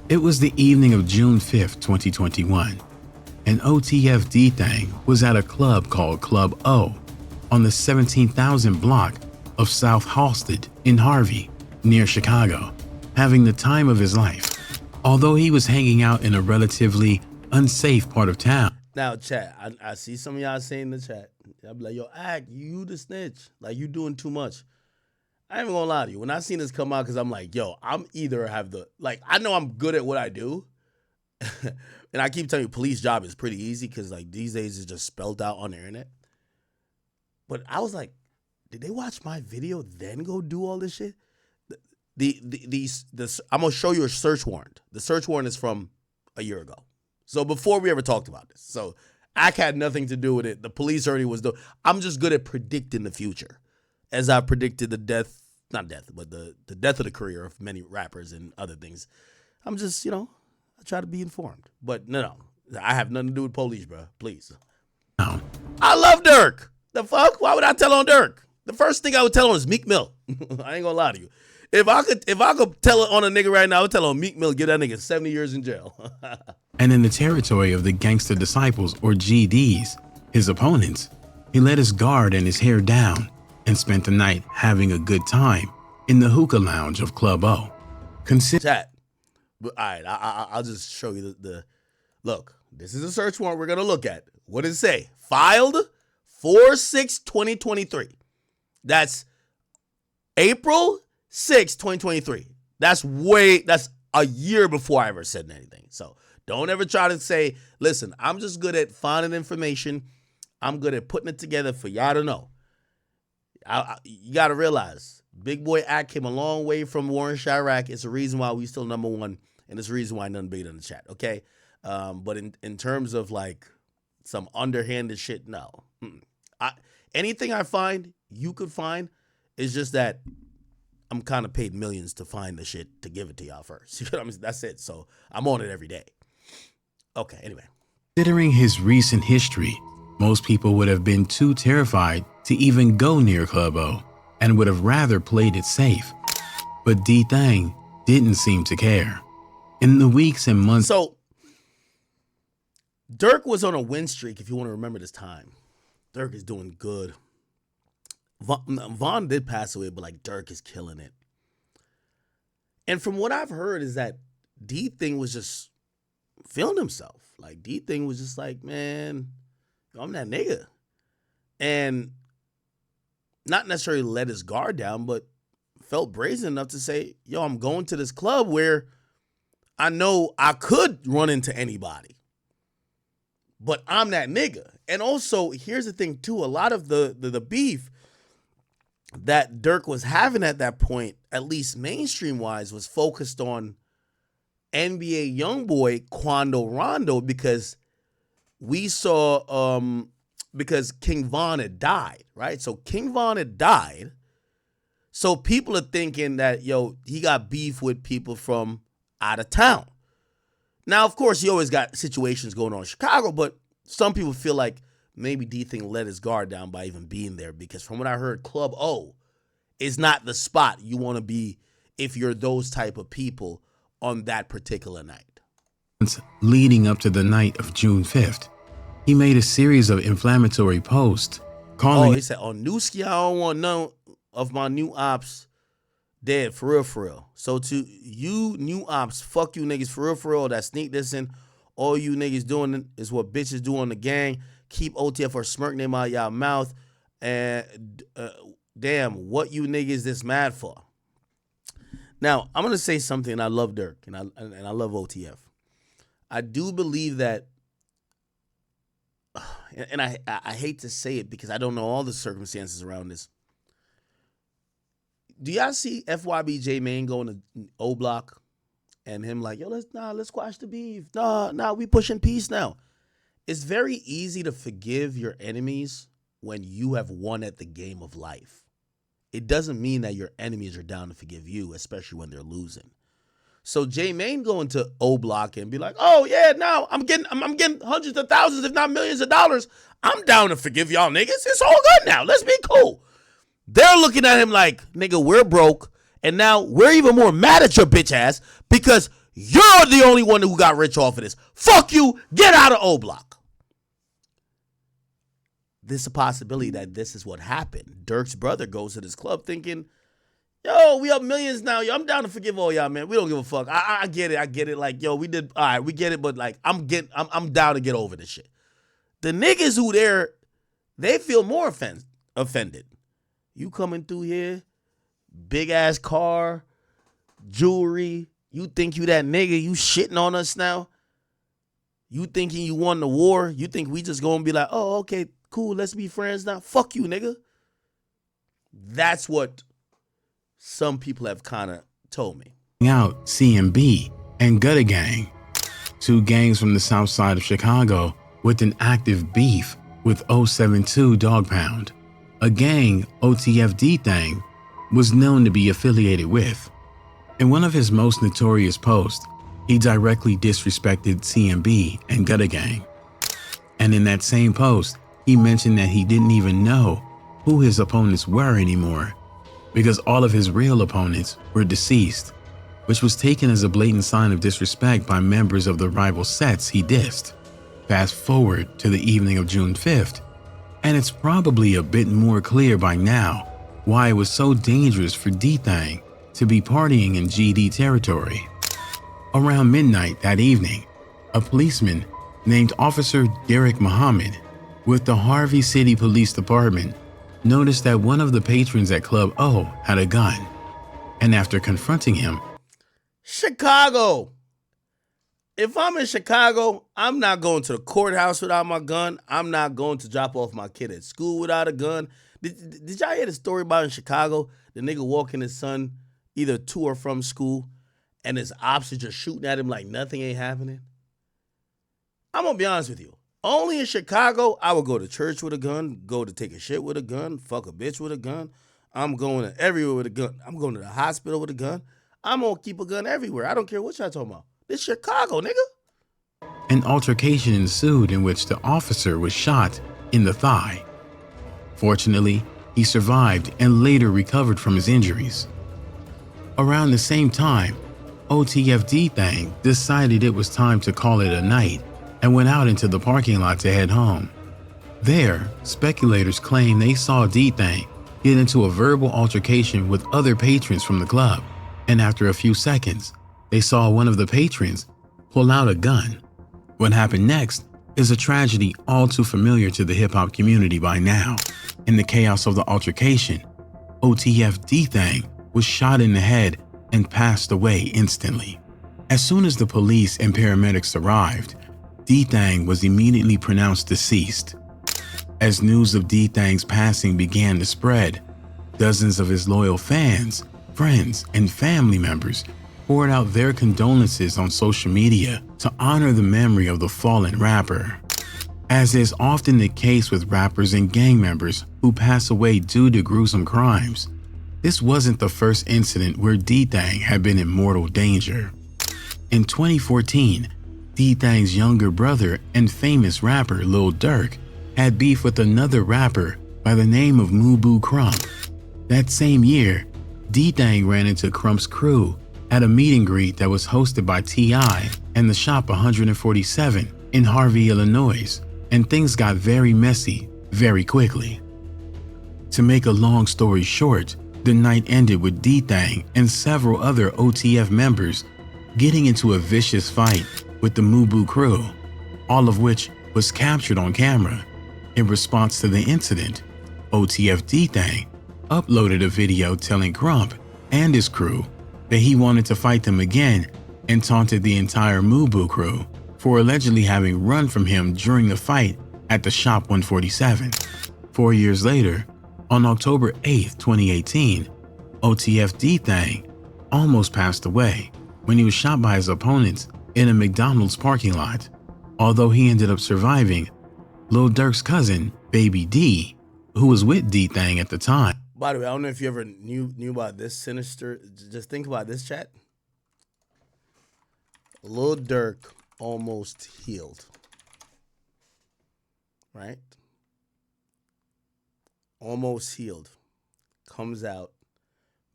It was the evening of June 5th, 2021, and OTF D-Thang was at a club called Club O on the 17,000 block of South Halsted in Harvey, near Chicago, having the time of his life. Although he was hanging out in a relatively unsafe part of town. Now, chat, I see some of y'all saying in the chat, I'll be like, yo, Act, you the snitch. Like, you doing too much. I ain't even gonna lie to you. When I seen this come out, because I'm like, yo, I'm either have the, like, I know I'm good at what I do. And I keep telling you, police job is pretty easy because, like, these days it's just spelled out on the internet. But I was like, did they watch my video then go do all this shit? I'm gonna show you a search warrant. The search warrant is from a year ago. So before we ever talked about this. So I had nothing to do with it. The police already was doing. I'm just good at predicting the future. As I predicted the death, not death, but the death of the career of many rappers and other things. I'm just, I try to be informed. But no. I have nothing to do with police, bro. Please. No. I love Durk. The fuck? Why would I tell on Durk? The first thing I would tell on is Meek Mill. I ain't gonna lie to you. If I could tell it on a nigga right now, I would tell on Meek Mill, give that nigga 70 years in jail. And in the territory of the Gangster Disciples, or GDs, his opponents, he let his guard and his hair down and spent the night having a good time in the hookah lounge of Club O. Chat. All right, I'll just show you the look. This is a search warrant we're going to look at. What does it say? Filed 4/6/2023. That's April 6, 2023. That's a year before I ever said anything. So don't ever try to say, listen, I'm just good at finding information. I'm good at putting it together for y'all to know. You got to realize, Big Boy Act came a long way from Warren Chirac. It's a reason why we still number one, and it's a reason why nothing bigger in the chat, okay? But in terms of, like, some underhanded shit, no. Anything I find, you could find, is just that I'm kind of paid millions to find the shit to give it to y'all first. You know what I mean? That's it. So I'm on it every day. Okay, anyway. Considering his recent history, most people would have been too terrified to even go near Club O and would have rather played it safe. But D-Thang didn't seem to care. In the weeks and months... So, Durk was on a win streak, if you want to remember this time. Durk is doing good. Von did pass away, but, like, Durk is killing it. And from what I've heard is that D-Thang was just feeling himself. Like, D-Thang was just like, man, I'm that nigga. And not necessarily let his guard down, but felt brazen enough to say, yo, I'm going to this club where I know I could run into anybody, but I'm that nigga. And also, here's the thing, too. A lot of the beef that Durk was having at that point, at least mainstream-wise, was focused on NBA YoungBoy Quando Rondo because we saw because King Von had died, right? So King Von had died. So people are thinking that, yo, he got beef with people from out of town. Now, of course, he always got situations going on in Chicago, but some people feel like maybe D-Thang let his guard down by even being there because from what I heard, Club O is not the spot you want to be if you're those type of people on that particular night. Leading up to the night of June 5th, he made a series of inflammatory posts calling... he said, on Newski, I don't want none of my new ops dead, for real, for real. So to you new ops, fuck you niggas, for real, that sneak this in. All you niggas doing is what bitches do on the gang. Keep OTF or smirk name out y'all mouth. And damn, what you niggas this mad for? Now, I'm going to say something, and I love Durk, and I love OTF. I do believe that, and I hate to say it because I don't know all the circumstances around this. Do y'all see FYB Main going to O Block and him like, yo, let's squash the beef. Nah, we pushing peace now. It's very easy to forgive your enemies when you have won at the game of life. It doesn't mean that your enemies are down to forgive you, especially when they're losing. So J Main going to O Block and be like, oh yeah, now I'm getting hundreds of thousands, if not millions of dollars. I'm down to forgive y'all niggas. It's all good now. Let's be cool. They're looking at him like, nigga, we're broke. And now we're even more mad at your bitch ass because you're the only one who got rich off of this. Fuck you. Get out of O Block. There's a possibility that this is what happened. Durk's brother goes to this club thinking, yo, we up millions now. Yo, I'm down to forgive all y'all, man. We don't give a fuck. I get it. I get it. Like, yo, we did. All right, we get it. But like, I'm down to get over this shit. The niggas who there, they feel more offended. You coming through here, big ass car, jewelry. You think you that nigga? You shitting on us now? You thinking you won the war? You think we just gonna be like, oh, okay, cool, let's be friends now? Fuck you, nigga. That's what some people have kind of told me. Out CMB and Gutter Gang, two gangs from the south side of Chicago with an active beef with 072 Dog Pound, a gang OTF D-Thang was known to be affiliated with. In one of his most notorious posts, he directly disrespected CMB and Gutter Gang. And in that same post, he mentioned that he didn't even know who his opponents were anymore because all of his real opponents were deceased, which was taken as a blatant sign of disrespect by members of the rival sets he dissed. Fast forward to the evening of June 5th, and it's probably a bit more clear by now why it was so dangerous for D-Thang to be partying in GD territory. Around midnight that evening, a policeman named Officer Derek Muhammad with the Harvey City Police Department noticed that one of the patrons at Club O had a gun, and after confronting him, Chicago. If I'm in Chicago, I'm not going to the courthouse without my gun. I'm not going to drop off my kid at school without a gun. Did y'all hear the story about in Chicago? The nigga walking his son either to or from school, and his ops are just shooting at him like nothing ain't happening. I'm going to be honest with you. Only in Chicago, I would go to church with a gun, go to take a shit with a gun, fuck a bitch with a gun. I'm going to everywhere with a gun. I'm going to the hospital with a gun. I'm going to keep a gun everywhere. I don't care what y'all talking about. This Chicago, nigga. An altercation ensued in which the officer was shot in the thigh. Fortunately, he survived and later recovered from his injuries. Around the same time, OTF D-Thang decided it was time to call it a night and went out into the parking lot to head home. There, speculators claim they saw D-Thang get into a verbal altercation with other patrons from the club, and after a few seconds, they saw one of the patrons pull out a gun. What happened next is a tragedy all too familiar to the hip-hop community by now. In the chaos of the altercation, OTF D-Thang was shot in the head and passed away instantly. As soon as the police and paramedics arrived, D-Thang was immediately pronounced deceased. As news of D-Thang's passing began to spread, dozens of his loyal fans, friends, and family members poured out their condolences on social media to honor the memory of the fallen rapper. As is often the case with rappers and gang members who pass away due to gruesome crimes, this wasn't the first incident where D-Thang had been in mortal danger. In 2014, D-Thang's younger brother and famous rapper Lil Durk had beef with another rapper by the name of Mubu Crump. That same year, D-Thang ran into Crump's crew at a meet and greet that was hosted by T.I. and the Shop 147 in Harvey, Illinois, and things got very messy very quickly. To make a long story short, the night ended with D-Thang and several other OTF members getting into a vicious fight with the Mubu crew, all of which was captured on camera. In response to the incident, OTF D-Thang uploaded a video telling Crump and his crew that he wanted to fight them again and taunted the entire Mubu crew for allegedly having run from him during the fight at the Shop 147. 4 years later, on October 8, 2018, OTF D-Thang almost passed away when he was shot by his opponents in a McDonald's parking lot. Although he ended up surviving, Lil Durk's cousin, Baby D, who was with D-Thang at the time. By the way, I don't know if you ever knew about this sinister. Just think about this, chat. Lil Durk almost healed. Right? Almost healed. Comes out,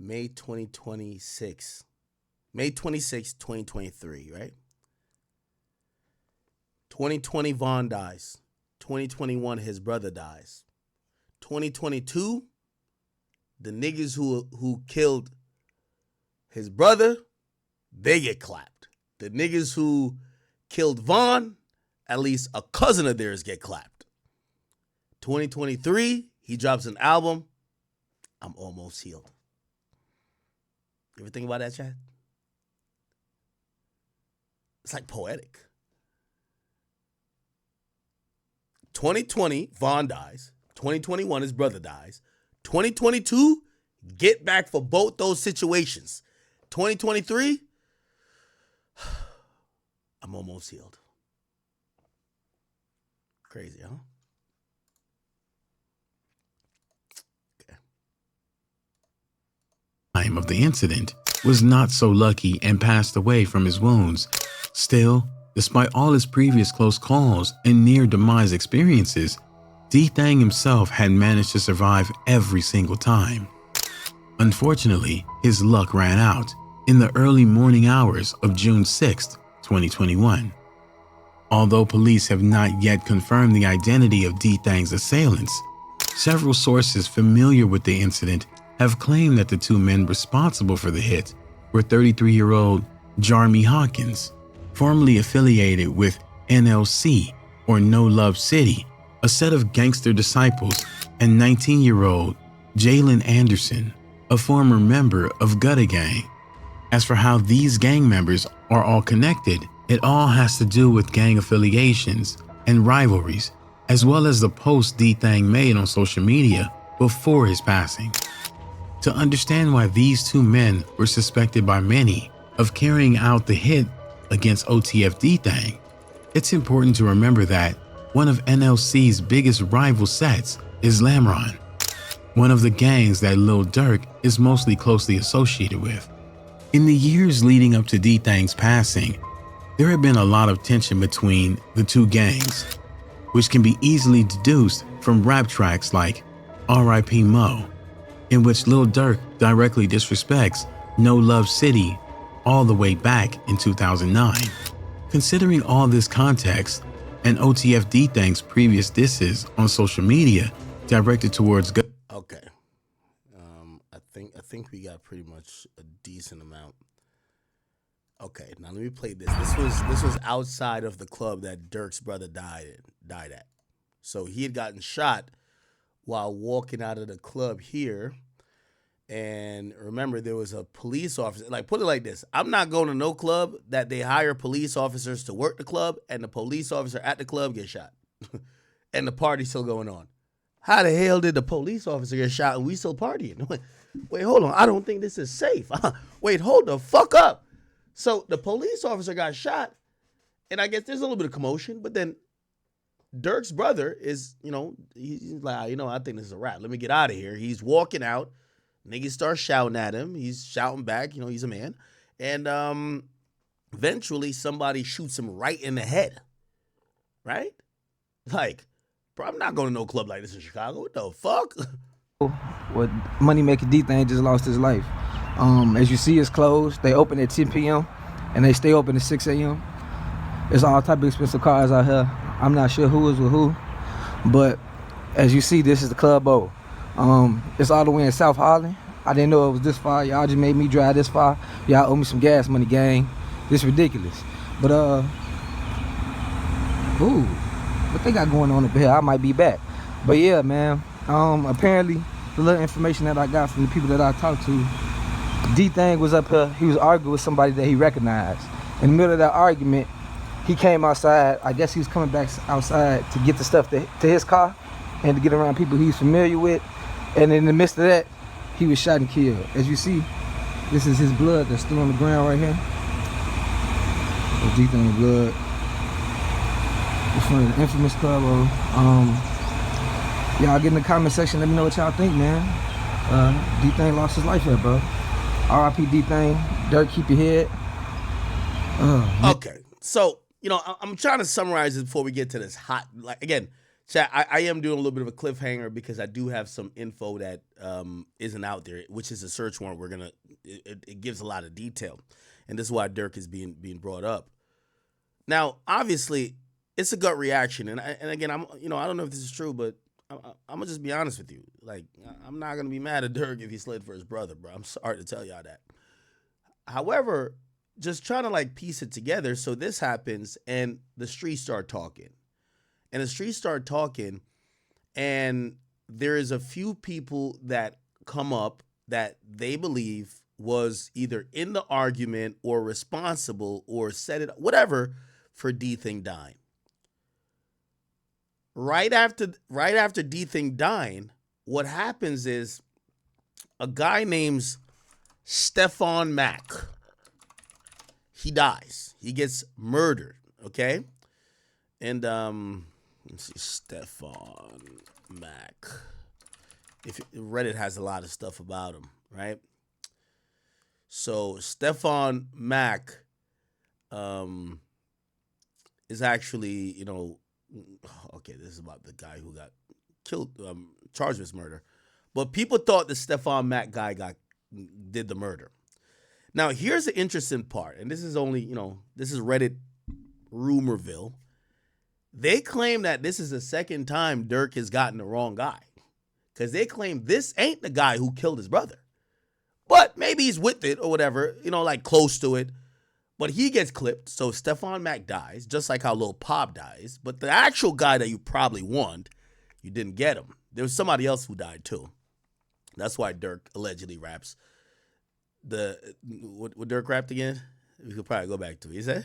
May 2026. May 26, 2023, right? 2020, Vaughn dies. 2021, his brother dies. 2022, the niggas who killed his brother, they get clapped. The niggas who killed Vaughn, at least a cousin of theirs get clapped. 2023, he drops an album, I'm Almost Healed. You ever think about that, Chad? It's like poetic. 2020, Vaughn dies. 2021, his brother dies. 2022, get back for both those situations. 2023, I'm Almost Healed. Crazy, huh? Okay. Time of the incident was not so lucky and passed away from his wounds. Still, despite all his previous close calls and near-demise experiences, D-Thang himself had managed to survive every single time. Unfortunately, his luck ran out in the early morning hours of June 6, 2021. Although police have not yet confirmed the identity of D-Thang's assailants, several sources familiar with the incident have claimed that the two men responsible for the hit were 33-year-old Jarmy Hawkins, formerly affiliated with NLC or No Love City, a set of gangster disciples, and 19-year-old Jalen Anderson, a former member of Gutta Gang. As for how these gang members are all connected, it all has to do with gang affiliations and rivalries, as well as the post D-Thang made on social media before his passing. To understand why these two men were suspected by many of carrying out the hit against OTF D-Thang, it's important to remember that one of NLC's biggest rival sets is Lamron, one of the gangs that Lil Durk is mostly closely associated with. In the years leading up to D-Thang's passing, there had been a lot of tension between the two gangs, which can be easily deduced from rap tracks like R.I.P. Mo, in which Lil Durk directly disrespects No Love City all the way back in 2009. Considering all this context and OTF D-Thang's previous disses on social media directed towards Okay. I think we got pretty much a decent amount. Okay, now let me play this. This was outside of the club that Durk's brother died at. So he had gotten shot while walking out of the club here. And remember, there was a police officer. Like, put it like this. I'm not going to no club that they hire police officers to work the club and the police officer at the club gets shot. And the party's still going on. How the hell did the police officer get shot and we still partying? Wait, hold on. I don't think this is safe. Wait, hold the fuck up. So the police officer got shot, and I guess there's a little bit of commotion, but then Durk's brother is, he's like, I think this is a wrap. Let me get out of here. He's walking out. Niggas start shouting at him. He's shouting back. He's a man. And eventually somebody shoots him right in the head. Right? Like, bro, I'm not going to no club like this in Chicago. What the fuck? What Money Maker D-Thang just lost his life. As you see, it's closed. They open at 10 p.m. and they stay open at 6 a.m. There's all type of expensive cars out here. I'm not sure who is with who, but as you see, this is the Club O. It's all the way in South Holland. I didn't know it was this far. Y'all just made me drive this far. Y'all owe me some gas money, gang. This ridiculous. But what they got going on up here? I might be back. But yeah, man. Apparently, the little information that I got from the people that I talked to, D-Thang was up here. He was arguing with somebody that he recognized. In the middle of that argument, he came outside. I guess he was coming back outside to get the stuff to his car and to get around people he's familiar with. And in the midst of that, he was shot and killed. As you see, this is his blood that's still on the ground right here. That's D-Thang blood. It's from the infamous Club O. Y'all get in the comment section, let me know what y'all think, man. D-Thang lost his life here, bro. R.I.P. D-Thang. Durk, keep your head. Okay, so, I'm trying to summarize it before we get to this hot, again, Chat, I am doing a little bit of a cliffhanger because I do have some info that isn't out there, which is a search warrant. It gives a lot of detail, and this is why Durk is being brought up. Now, obviously, it's a gut reaction, and again, I don't know if this is true, but I'm gonna just be honest with you. Like, I'm not gonna be mad at Durk if he slid for his brother, bro. I'm sorry to tell y'all that. However, just trying to like piece it together. So this happens, and the streets start talking. And the streets start talking, and there is a few people that come up that they believe was either in the argument or responsible or set it, whatever, for D-Thang dying. Right after D-Thang dying, what happens is a guy named Stefan Mack, he dies. He gets murdered, okay? And let's see, Stefan Mack. Reddit has a lot of stuff about him, right? So Stefan Mack is actually, okay, this is about the guy who got killed, charged with murder. But people thought the Stefan Mack guy did the murder. Now, here's the interesting part, and this is only, this is Reddit Rumorville. They claim that this is the second time Durk has gotten the wrong guy, because they claim this ain't the guy who killed his brother. But maybe he's with it or whatever, like close to it. But he gets clipped, so Stefan Mack dies, just like how Lil Pop dies. But the actual guy that you probably want, you didn't get him. There was somebody else who died too. That's why Durk allegedly raps what Durk rapped again? We could probably go back to it. You say?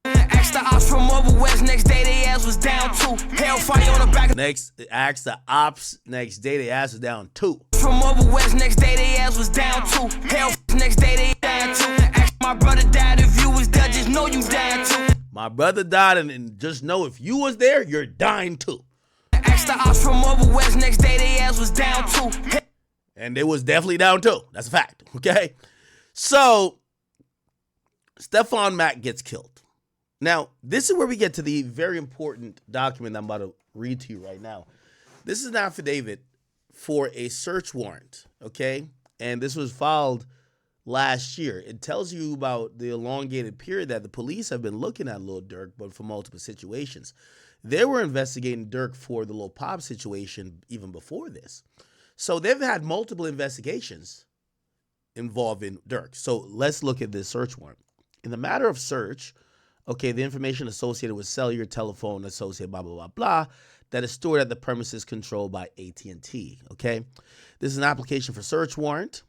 Ask the ops from over west, next day they ass was down 2. Hellfire on the back. Ask the ops, next day they ass was down 2. From over west, next day they ass was down 2. Hell, next day they down 2. Ask my brother died, if you was there, just know you down 2. My brother died, and just know if you was there, you're dying too. Ask the ops from over west, next day they ass was down 2. And they was definitely down too. That's a fact, okay? So, Stefan Mack gets killed. Now, this is where we get to the very important document I'm about to read to you right now. This is an affidavit for a search warrant, okay? And this was filed last year. It tells you about the elongated period that the police have been looking at Lil Durk, but for multiple situations. They were investigating Durk for the Lil Pop situation even before this. So they've had multiple investigations involving Durk. So let's look at this search warrant. In the matter of search, okay, the information associated with cellular telephone associated blah, blah, blah, blah, that is stored at the premises controlled by AT&T, okay? This is an application for search warrant.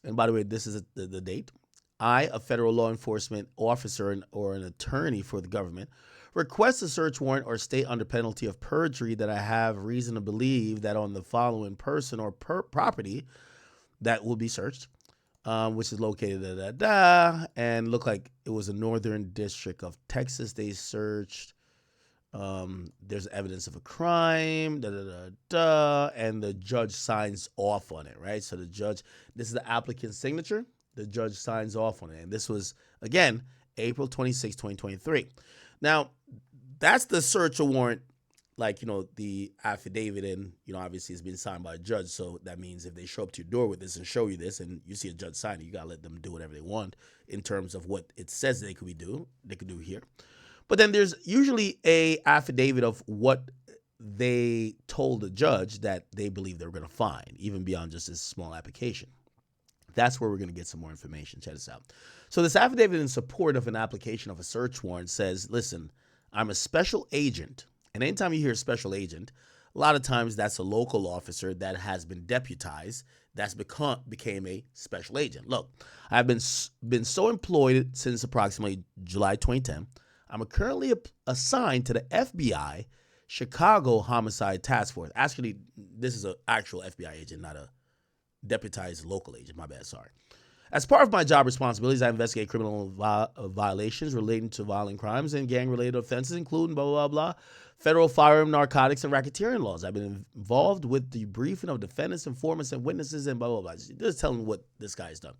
And by the way, this is the date. I, a federal law enforcement officer or an attorney for the government, request a search warrant or state under penalty of perjury that I have reason to believe that on the following person or property that will be searched, which is located and looked like it was a northern district of Texas. They searched. There's evidence of a crime, and the judge signs off on it, right? So the judge, this is the applicant's signature. The judge signs off on it. And this was, again, April 26, 2023. Now, that's the search warrant, like, the affidavit, and, obviously it's been signed by a judge. So that means if they show up to your door with this and show you this and you see a judge sign it, you got to let them do whatever they want in terms of what it says they could do here. But then there's usually a affidavit of what they told the judge that they believe they were going to find, even beyond just this small application. That's where we're going to get some more information. Check this out. So this affidavit in support of an application of a search warrant says, listen, I'm a special agent. And anytime you hear special agent, a lot of times that's a local officer that has been deputized that's became a special agent. Look, I've been so employed since approximately July 2010. I'm currently assigned to the FBI Chicago Homicide Task Force. Actually, this is an actual FBI agent, not a deputized local agent. My bad, sorry. As part of my job responsibilities, I investigate criminal violations relating to violent crimes and gang-related offenses, including blah, blah, blah, federal firearm, narcotics, and racketeering laws. I've been involved with the briefing of defendants, informants, and witnesses, and blah, blah, blah. Just telling what this guy's done.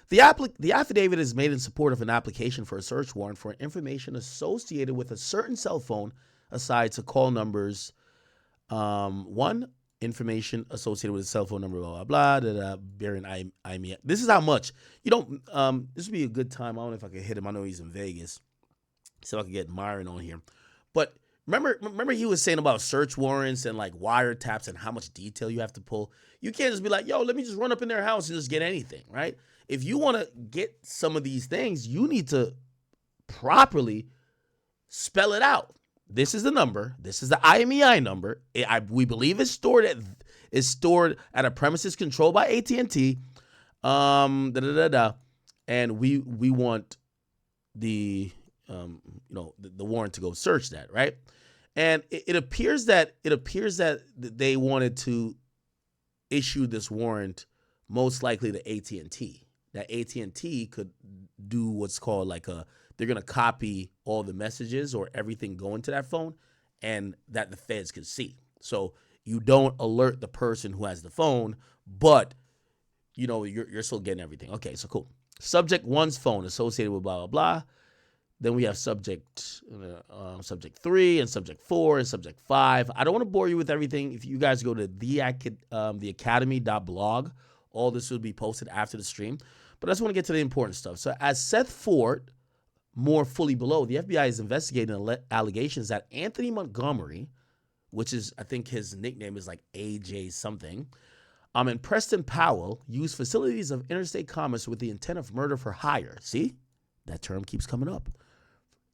The affidavit is made in support of an application for a search warrant for information associated with a certain cell phone aside to call numbers. One, information associated with a cell phone number, blah, blah, blah, bearing IMEI. This is how much. You don't, this would be a good time. I don't know if I can hit him. I know he's in Vegas. So I can get Myron on here. But remember he was saying about search warrants and like wiretaps and how much detail you have to pull. You can't just be like, yo, let me just run up in their house and just get anything, right? If you want to get some of these things, you need to properly spell it out. This is the number. This is the IMEI number. We believe it's stored at a premises controlled by AT&T. And we want the the warrant to go search that, right? And it appears that they wanted to issue this warrant most likely to AT&T. That AT&T could do what's called they're going to copy all the messages or everything going to that phone and that the feds could see. So you don't alert the person who has the phone, but you're still getting everything. Okay, so cool. Subject 1's phone associated with blah, blah, blah. Then we have subject 3 and subject 4 and subject 5. I don't want to bore you with everything. If you guys go to the academy.blog, all this will be posted after the stream. But I just want to get to the important stuff. So as Seth Ford, more fully below, the FBI is investigating allegations that Anthony Montgomery, which is, I think his nickname is like AJ something, and Preston Powell used facilities of interstate commerce with the intent of murder for hire. See? That term keeps coming up.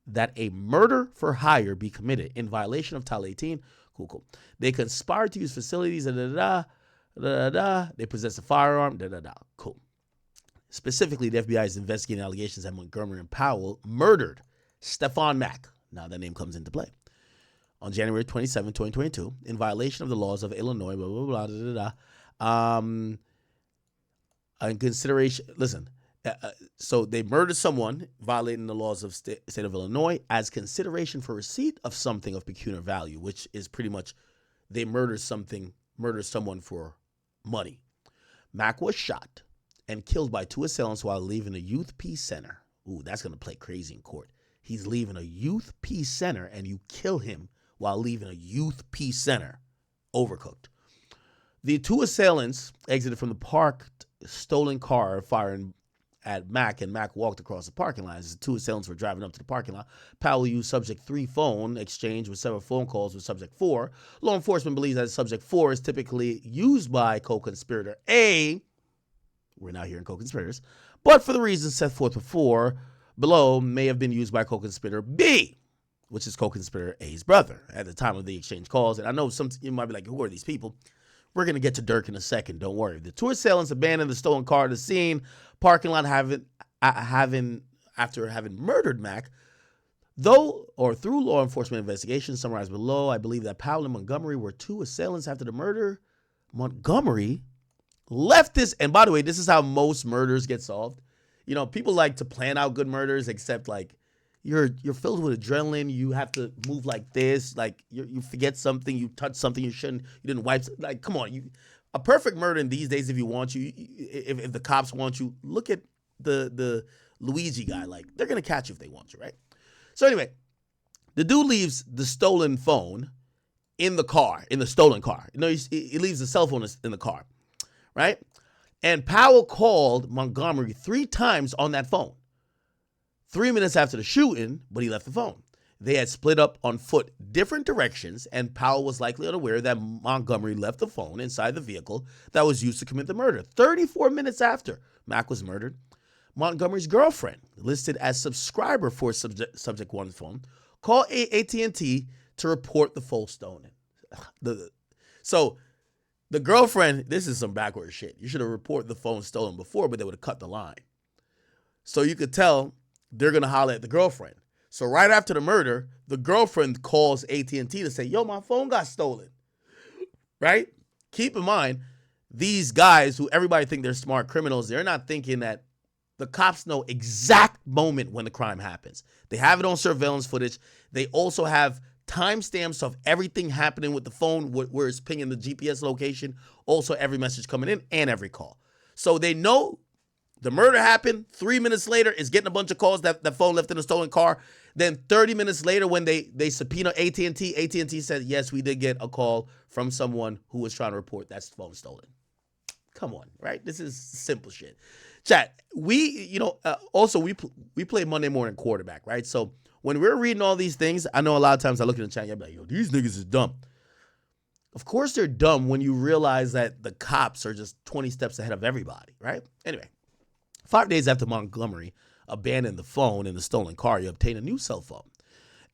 That a murder for hire be committed in violation of Title 18. Cool. They conspired to use facilities, They possess a firearm, Cool. Specifically, the FBI is investigating allegations that Montgomery and Powell murdered Stephon Mack. Now that name comes into play. On January 27, 2022, in violation of the laws of Illinois, in consideration, so they murdered someone violating the laws of state of Illinois as consideration for receipt of something of pecuniary value, which is pretty much they murdered someone for money. Mack was shot and killed by 2 assailants while leaving a youth peace center. Ooh, that's going to play crazy in court. He's leaving a youth peace center and you kill him while leaving a youth peace center. Overcooked. The 2 assailants exited from the parked stolen car firing at Mack, and Mack walked across the parking lot. As the 2 assailants were driving up to the parking lot, Powell used subject 3 phone, exchanged with several phone calls with subject 4. Law enforcement believes that subject 4 is typically used by co-conspirator A. We're now hearing co-conspirators. But for the reasons set forth below, may have been used by co-conspirator B, which is co-conspirator A's brother, at the time of the exchange calls. And I know you might be like, who are these people? We're going to get to Durk in a second. Don't worry. The 2 assailants abandoned the stolen car at the scene, parking lot, after having murdered Mack. Through law enforcement investigation summarized below, I believe that Powell and Montgomery were 2 assailants after the murder. Montgomery left this, and by the way, this is how most murders get solved. People like to plan out good murders, except you're filled with adrenaline. You have to move like this. You forget something. You touch something you shouldn't. You didn't wipe. Come on. A perfect murder in these days, if you want you, if the cops want you, look at the Luigi guy. They're gonna catch you if they want you, right? So anyway, the dude leaves the stolen phone in the car, in the stolen car. He leaves the cell phone in the car, right? And Powell called Montgomery 3 times on that phone. 3 minutes after the shooting, but he left the phone. They had split up on foot different directions, and Powell was likely unaware that Montgomery left the phone inside the vehicle that was used to commit the murder. 34 minutes after Mack was murdered, Montgomery's girlfriend, listed as subscriber for subject 1's phone, called AT&T to report the phone stolen. So the girlfriend, this is some backward shit. You should have reported the phone stolen before, but they would have cut the line. So you could tell they're going to holler at the girlfriend. So right after the murder, the girlfriend calls AT&T to say, yo, my phone got stolen, right? Keep in mind, these guys who everybody think they're smart criminals, they're not thinking that the cops know exact moment when the crime happens. They have it on surveillance footage. They also have timestamps of everything happening with the phone, where it's pinging the GPS location, also every message coming in and every call. So they know The murder happened. 3 minutes later, is getting a bunch of calls that phone left in a stolen car. Then 30 minutes later, when they subpoena AT&T said, yes, we did get a call from someone who was trying to report that phone stolen. Come on, right? This is simple shit. Chat, also we play Monday morning quarterback, right? So when we're reading all these things, I know a lot of times I look in the chat and I'm like, yo, these niggas is dumb. Of course they're dumb when you realize that the cops are just 20 steps ahead of everybody, right? Anyway, 5 days after Montgomery abandoned the phone in the stolen car, he obtained a new cell phone.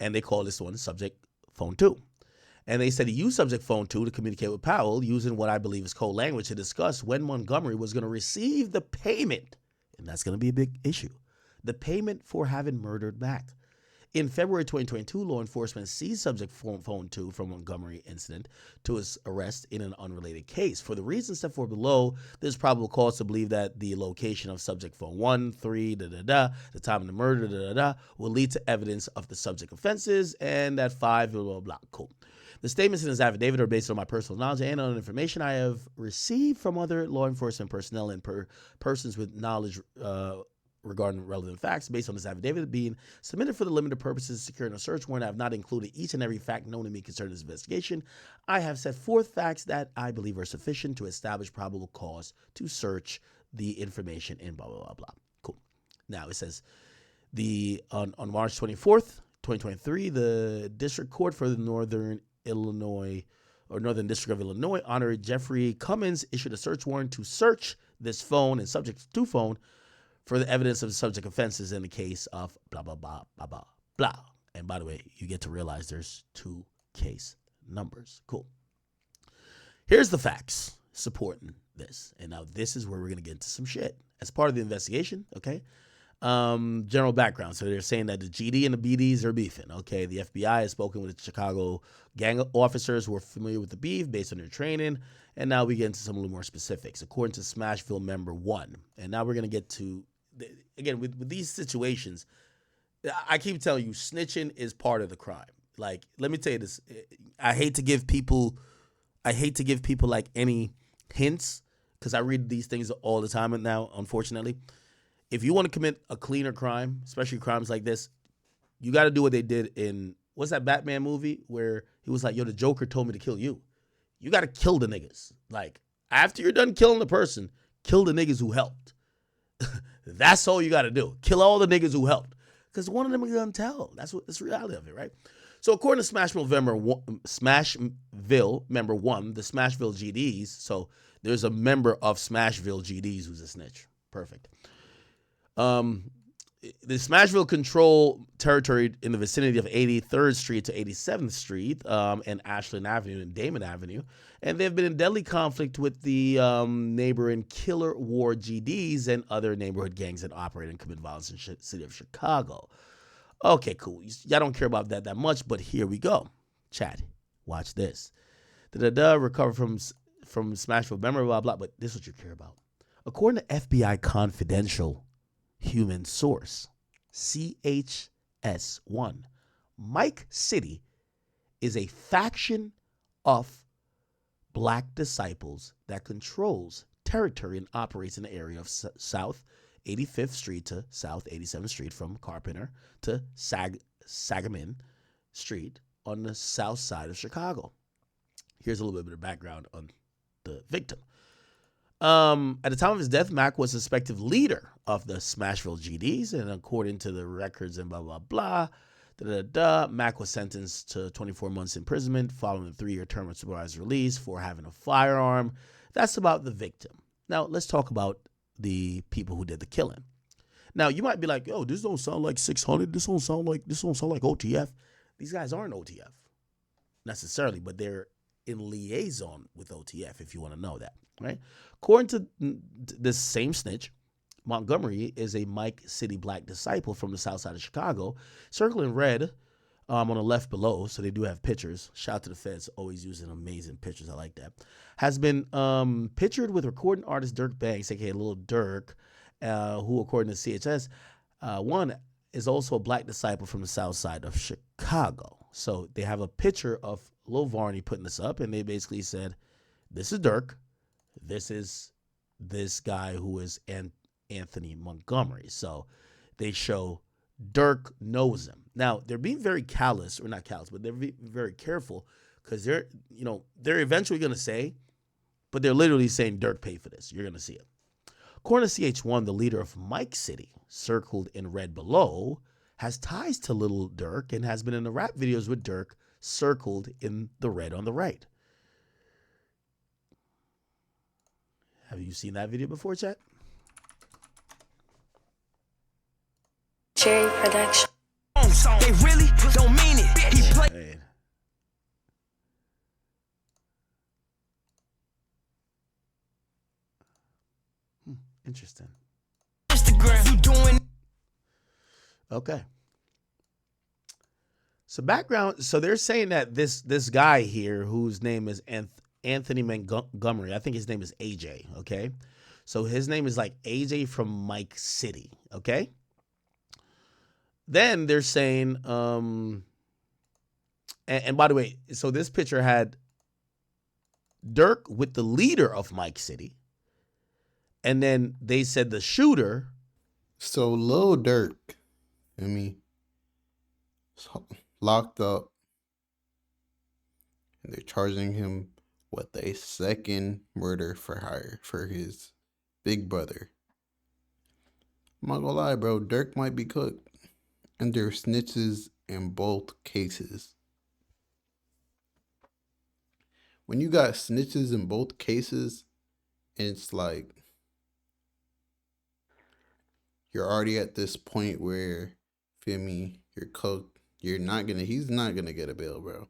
And they call this one Subject Phone 2. And they said he used Subject Phone 2 to communicate with Powell using what I believe is code language to discuss when Montgomery was going to receive the payment. And that's going to be a big issue. The payment for having murdered Mac. In February 2022, law enforcement seized Subject Phone 2 from Montgomery incident to his arrest in an unrelated case. For the reasons set forth below, there's probable cause to believe that the location of Subject Phone 1, 3, the time of the murder, will lead to evidence of the subject offenses, and that 5, blah, blah, blah. Cool. The statements in his affidavit are based on my personal knowledge and on information I have received from other law enforcement personnel and persons with knowledge regarding relevant facts. Based on this affidavit being submitted for the limited purposes of securing a search warrant, I have not included each and every fact known to me concerning this investigation. I have set forth facts that I believe are sufficient to establish probable cause to search the information in blah, blah, blah, blah. Cool. Now it says on March 24th, 2023, the District Court for the Northern District of Illinois, Honor Jeffrey Cummins, issued a search warrant to search this phone and Subject 2 phone for the evidence of subject offenses in the case of blah, blah, blah, blah, blah, blah. And by the way, you get to realize there's 2 case numbers. Cool. Here's the facts supporting this. And now this is where we're going to get into some shit. As part of the investigation, okay? General background. So they're saying that the GD and the BDs are beefing. Okay, the FBI has spoken with the Chicago gang officers who are familiar with the beef based on their training. And now we get into some a little more specifics. According to Smashville Member 1. And now we're going to get to, again, with these situations, I keep telling you, snitching is part of the crime. Like, let me tell you this. I hate to give people like any hints because I read these things all the time now, unfortunately. If you want to commit a cleaner crime, especially crimes like this, you got to do what they did in, what's that Batman movie where he was like, yo, the Joker told me to kill you. You got to kill the niggas. Like, after you're done killing the person, kill the niggas who helped. That's all you got to do. Kill all the niggas who helped. Because one of them is going to tell. That's the reality of it, right? So according to Smashville Member 1, the Smashville GDs, so there's a member of Smashville GDs who's a snitch. Perfect. The Smashville control territory in the vicinity of 83rd Street to 87th Street and Ashland Avenue and Damon Avenue. And they've been in deadly conflict with the neighboring Killer Ward GDs and other neighborhood gangs that operate and commit violence in the city of Chicago. Okay, cool. Y'all don't care about that much, but here we go. Chat, watch this. Recover from Smashville memory, blah, blah, but this is what you care about. According to FBI Confidential Human Source, CHS1, Mike City is a faction of Black disciples that controls territory and operates in the area of South 85th Street to South 87th Street, from Carpenter to Sangamon Street on the south side of Chicago. Here's a little bit of background on the victim. At the time of his death, Mac was the suspected leader of the Smashville GDs, and according to the records and blah, blah, blah, Mac was sentenced to 24 months imprisonment following a 3-year term of supervised release for having a firearm. That's about the victim. Now, let's talk about the people who did the killing. Now, you might be like, "Oh, this don't sound like 600. This don't sound like OTF." These guys aren't OTF necessarily, but they're in liaison with OTF, if you want to know that, right? According to this same snitch, Montgomery is a Mike City Black disciple from the south side of Chicago. Circle in red on the left below, so they do have pictures. Shout out to the feds, always using amazing pictures. I like that. Has been pictured with recording artist Dirk Banks, aka Lil Durk, who, according to CHS, one is also a Black disciple from the south side of Chicago. So they have a picture of Lil Varney putting this up, and they basically said, this is Dirk. This is this guy who is Anthony Montgomery. So they show Durk knows him. Now, they're being very callous, or not callous, but they're being very careful because they're eventually going to say, but they're literally saying Durk paid for this. You're going to see it. According to CH1, the leader of Mike City, circled in red below, has ties to Lil Durk and has been in the rap videos with Durk, circled in the red on the right. Have you seen that video before, chat? Cherry production. They really don't mean it. He play. Hey. Interesting. Instagram, you doing? Okay. So background. So they're saying that this guy here, whose name is Anthony Montgomery, I think his name is AJ. Okay. So his name is like AJ from Mike City. Okay. Then they're saying, and by the way, so this picture had Durk with the leader of Mike City. And then they said the shooter. So Lil Durk, locked up, and they're charging him with a second murder for hire for his big brother. I'm not gonna lie, bro. Durk might be cooked, and there are snitches in both cases. When you got snitches in both cases, it's like you're already at this point where, feel me, you're cooked. He's not gonna get a bail, bro.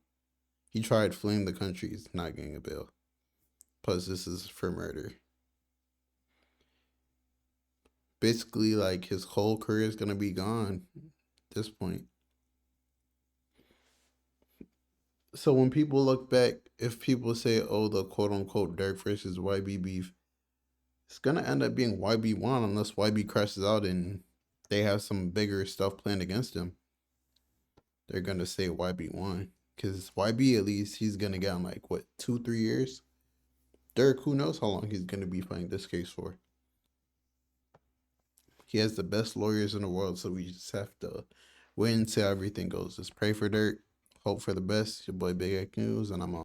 He tried fleeing the country, he's not getting a bail. Plus, this is for murder. Basically, like, his whole career is gonna be gone at this point. So when people look back, if people say, oh, the quote-unquote Durk versus YB beef, it's going to end up being YB won unless YB crashes out and they have some bigger stuff planned against him. They're going to say YB won. Because YB, at least, he's going to get on, like, what, 2-3 years? Durk, who knows how long he's going to be fighting this case for. He has the best lawyers in the world, so we just have to wait and see how everything goes. Just pray for Durk, hope for the best. Your boy Big News, and I'm out.